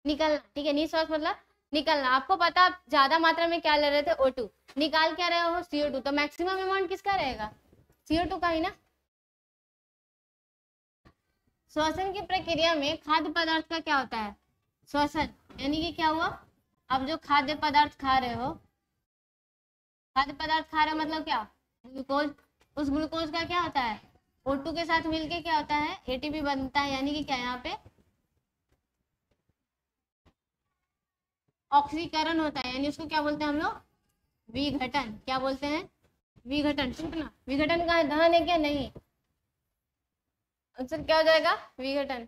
निकलना, ठीक है, निःश्वास मतलब निकलना। आपको पता, आप ज्यादा मात्रा में क्या ले रहे थे, O2, निकाल क्या रहे हो, CO2, तो मैक्सिमम अमाउंट किसका रहेगा, CO2 का ही ना। श्वसन की प्रक्रिया में खाद्य पदार्थ का क्या होता है, श्वसन, यानी कि क्या हुआ, आप जो खाद्य पदार्थ खा रहे हो, खाद्य पदार्थ खा रहे हो मतलब क्या, ग्लूकोज, उस ग्लूकोज का क्या होता है, O2 के साथ मिलके क्या होता है, ATP बनता है, यानी कि क्या, यहाँ पे ऑक्सीकरण होता है, यानी उसको क्या बोलते हैं हम लोग, विघटन। क्या बोलते हैं, विघटन। टूटना, विघटन का दहन है क्या, नहीं, आंसर क्या हो जाएगा, विघटन।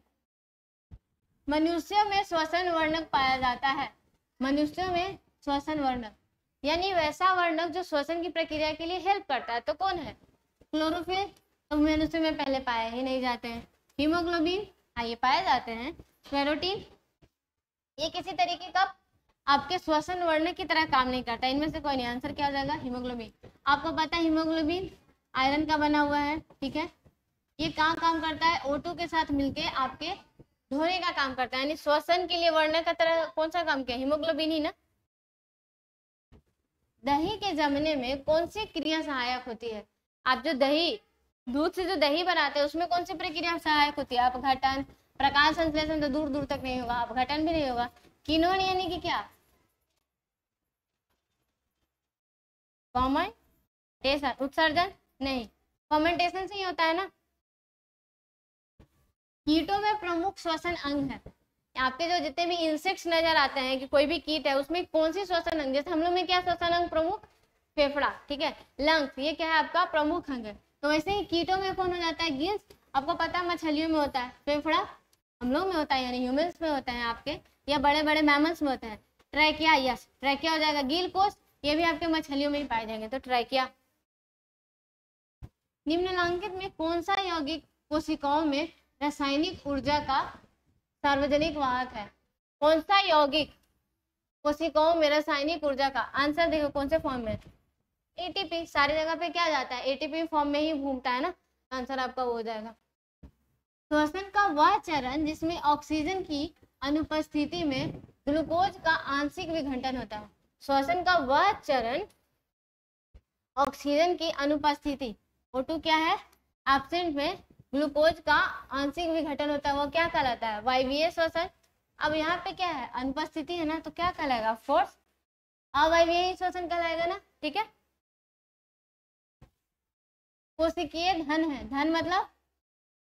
मनुष्य में श्वसन वर्णक पाया जाता है, मनुष्य में श्वसन वर्णक यानी वैसा वर्णक जो श्वसन की प्रक्रिया के लिए हेल्प करता है, तो कौन है, क्लोरोफिल, तो मनुष्य में पहले पाए ही नहीं जाते हैं। हीमोग्लोबिन, हाँ ये पाए जाते हैं। कैरोटीन, ये किसी तरीके का आपके श्वसन वर्णक की तरह काम नहीं करता, इनमें से कोई नहीं, आंसर क्या हो जाएगा, हीमोग्लोबिन। आपको पता है हीमोग्लोबिन आयरन का बना हुआ है, ठीक है, ये कहाँ काम करता है, O2 के साथ मिलके आपके धोने का काम करता है, यानी श्वसन के लिए वर्णक का तरह कौन सा काम किया, हीमोग्लोबिन ही ना। दही के जमने में कौन सी क्रिया सहायक होती है, आप जो दही, दूध से जो दही बनाते हैं उसमें कौन सी प्रक्रिया सहायक होती है, अपघटन, प्रकाश संश्लेषण तो दूर दूर तक नहीं होगा, अपघटन भी नहीं होगा। किण्वन यानी कि क्या, कॉमेंटेशन, उत्सर्जन नहीं, कॉमेंटेशन से ही होता है ना। कीटों में प्रमुख श्वसन अंग है, आपके जो जितने भी इंसेक्ट्स नजर आते हैं कि कोई भी कीट है उसमें कौन सी श्वसन अंग, जैसे हम लोग में क्या श्वसन अंग प्रमुख, फेफड़ा, ठीक है, लंग्स, ये क्या है आपका प्रमुख अंग है, तो वैसे ही कीटों में कौन हो जाता है, गिल्स, आपको पता है मछलियों में होता है, फेफड़ा हम लोग में होता है, यानी ह्यूमंस में होता है आपके, या बड़े बड़े मैमल्स में होता है। ट्रैकिया, यस ट्रैकिया हो जाएगा। गिल कोष, ये भी आपके मछलियों में ही पाए जाएंगे, तो ट्रैकिया। निम्नलिखित में कौन सा यौगिक कोशिकाओं में रासायनिक ऊर्जा का सार्वजनिक वाहक है, कौन सा यौगिक कोशिकाओं में रासायनिक ऊर्जा का, आंसर देखो कौन से फॉर्म में, ATP, सारी जगह पे क्या जाता है, ATP फॉर्म में ही घूमता है ना, आंसर आपका वो हो जाएगा। श्वसन का वह चरण जिसमें ऑक्सीजन की अनुपस्थिति में ग्लूकोज का आंशिक विघटन होता है, श्वसन का वह चरण, ऑक्सीजन की अनुपस्थिति, O2 क्या है एब्सेंट में, ग्लूकोज का आंशिक विघटन होता है, वो क्या कहलाता है, वायवीय श्वसन। अब यहाँ पे क्या है, अनुपस्थिति है ना, तो क्या कहलाएगा, फोर्स, अवायवीय श्वसन कहलाएगा ना, ठीक है। कोशिकीय धन है, धन मतलब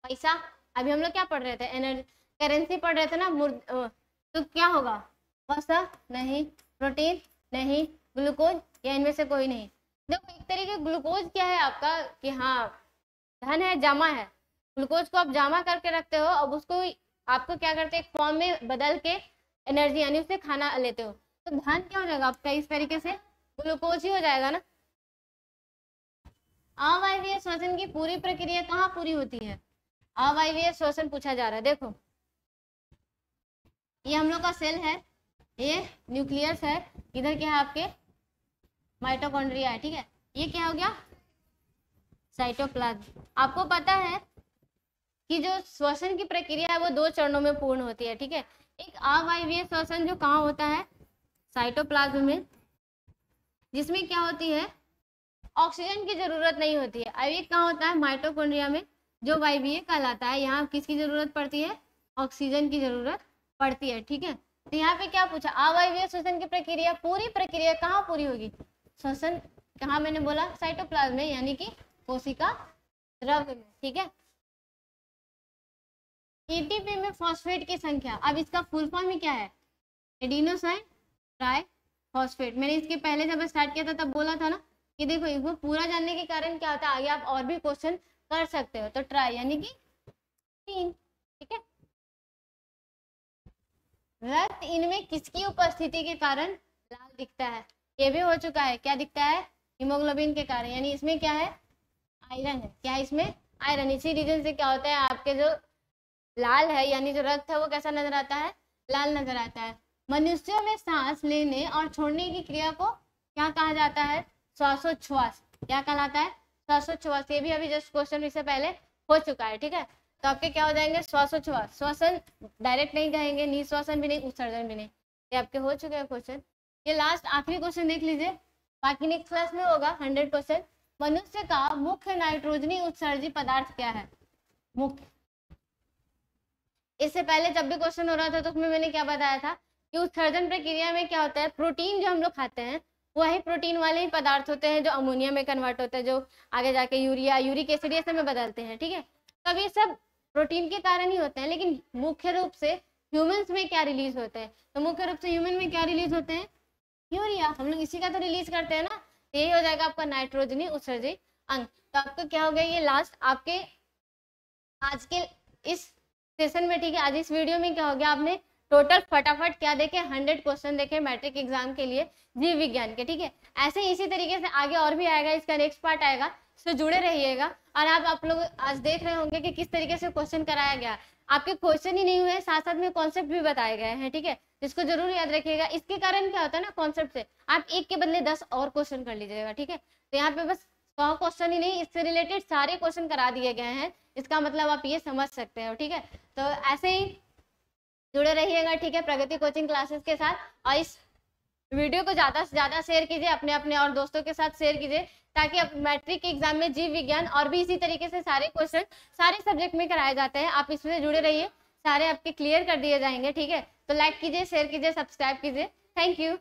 पैसा, अभी हम लोग क्या पढ़ रहे थे, एनर्जी, करेंसी पढ़ रहे थे ना, तो क्या होगा, वसा नहीं, प्रोटीन नहीं, ग्लूकोज या इनमें से कोई नहीं। देखो एक तरीके ग्लूकोज क्या है आपका कि हाँ धन है, जमा है, ग्लूकोज को आप जमा करके रखते हो, अब उसको आपको क्या करते हैं, एक फॉर्म में बदल के एनर्जी यानी उससे खाना लेते हो, तो धन क्या हो जाएगा आपका, इस तरीके से ग्लूकोज ही हो जाएगा ना। अवायवीय श्वसन की पूरी प्रक्रिया कहाँ पूरी होती है, अवायवीय श्वसन पूछा जा रहा है। देखो ये हम लोग का सेल है, ये न्यूक्लियस है, इधर क्या है आपके माइटोकॉन्ड्रिया है, ठीक है, ये क्या हो गया साइटोप्लाज्म। आपको पता है कि जो श्वसन की प्रक्रिया है वो 2 चरणों में पूर्ण होती है, ठीक है, एक अवायवीय श्वसन जो कहाँ होता है, साइटोप्लाज्म में, जिसमें क्या होती है ऑक्सीजन की जरूरत नहीं होती है। अब एक कहाँ होता है माइटोकॉन्ड्रिया में, जो वायवीय कहलाता है, यहाँ किसकी जरूरत पड़ती है, ऑक्सीजन की जरूरत पड़ती है, ठीक है। तो यहाँ पे क्या पूछा, अवायवीय श्वसन की प्रक्रिया, पूरी प्रक्रिया कहाँ पूरी होगी, श्वसन कहाँ, मैंने बोला साइटोप्लाज्म में, यानी कि कोशिका द्रव्य में, ठीक है। ATP में फॉस्फेट की संख्या, अब इसका फुल फॉर्म ही क्या है, एडिनोसाइन ट्राइफॉस्फेट। मैंने इसके पहले जब स्टार्ट किया था तब बोला था ना कि देखो इसको पूरा जानने के कारण क्या होता है, आगे आप और भी क्वेश्चन कर सकते हो, तो ट्राई यानी कि 3, ठीक है। रक्त इनमें किसकी उपस्थिति के कारण लाल दिखता है, ये भी हो चुका है, क्या दिखता है, हीमोग्लोबिन के कारण, यानी इसमें क्या है आयरन है, क्या है इसमें आयरन, इसी रीजन से क्या होता है आपके जो लाल है, यानी जो रक्त है वो कैसा नजर आता है, लाल नजर आता है। मनुष्यों में सांस लेने और छोड़ने की क्रिया को क्या कहा जाता है, श्वासोच्छ्वास। क्या कहलाता है, श्वासोच्छ्वास। ये भी अभी जस्ट क्वेश्चन इससे पहले हो चुका है, ठीक है। तो आपके क्या हो जाएंगे, श्वासोच्छ्वास। श्वसन डायरेक्ट नहीं कहेंगे, निश्वासन भी नहीं, उत्सर्जन भी नहीं, ये आपके हो चुके हैं क्वेश्चन। ये लास्ट आखिरी क्वेश्चन देख लीजिए, बाकी नेक्स्ट क्लास में होगा 100%। मनुष्य का मुख्य नाइट्रोजनी उत्सर्जी पदार्थ क्या है, मुख्य। इससे पहले जब भी क्वेश्चन हो रहा था तो उसमें मैंने क्या बताया था कि उत्सर्जन प्रक्रिया में क्या होता है, प्रोटीन जो हम लोग खाते हैं वही प्रोटीन वाले ही पदार्थ होते हैं जो अमोनिया में कन्वर्ट होते हैं, जो आगे जाके यूरिया, यूरिक एसिड ये सब में बदलते हैं, ठीक है। तब ये सब प्रोटीन के कारण ही होते हैं। लेकिन मुख्य रूप से ह्यूमंस में क्या रिलीज होते हैं, तो मुख्य रूप से ह्यूमन में क्या रिलीज होते हैं, यूरिया। हम लोग इसी का तो रिलीज करते हैं ना, यही हो जाएगा आपका नाइट्रोजनी उत्सर्जित अंग। तो आपका क्या हो गया, ये लास्ट आपके आज के इस सेशन में, ठीक है। आज इस वीडियो में क्या हो गया, आपने टोटल फटाफट क्या देखे, 100 क्वेश्चन देखे मैट्रिक एग्जाम के लिए जीव विज्ञान के, ठीक है। ऐसे इसी तरीके से आगे और भी आएगा, इसका नेक्स्ट पार्ट आएगा, इससे जुड़े रहिएगा। और आप लोग आज देख रहे होंगे कि किस तरीके से क्वेश्चन कराया गया। आपके क्वेश्चन ही नहीं हुए, साथ साथ में कॉन्सेप्ट भी बताए गए हैं, ठीक है, जिसको जरूर याद रखिएगा। इसके कारण क्या होता है ना, कॉन्सेप्ट से आप एक के बदले 10 और क्वेश्चन कर लीजिएगा, ठीक है। तो यहाँ पे बस 100 क्वेश्चन ही नहीं, इससे रिलेटेड सारे क्वेश्चन करा दिए गए हैं, इसका मतलब आप ये समझ सकते हो, ठीक है। तो ऐसे ही जुड़े रहिएगा, ठीक है, प्रगति कोचिंग क्लासेस के साथ। और इस वीडियो को ज़्यादा से ज़्यादा शेयर कीजिए, अपने और दोस्तों के साथ शेयर कीजिए, ताकि अब मैट्रिक एग्जाम में जीव विज्ञान और भी इसी तरीके से सारे क्वेश्चन सारे सब्जेक्ट में कराए जाते हैं, आप इसमें जुड़े रहिए, सारे आपके क्लियर कर दिए जाएंगे, ठीक है। तो लाइक कीजिए, शेयर कीजिए, सब्सक्राइब कीजिए। Thank you.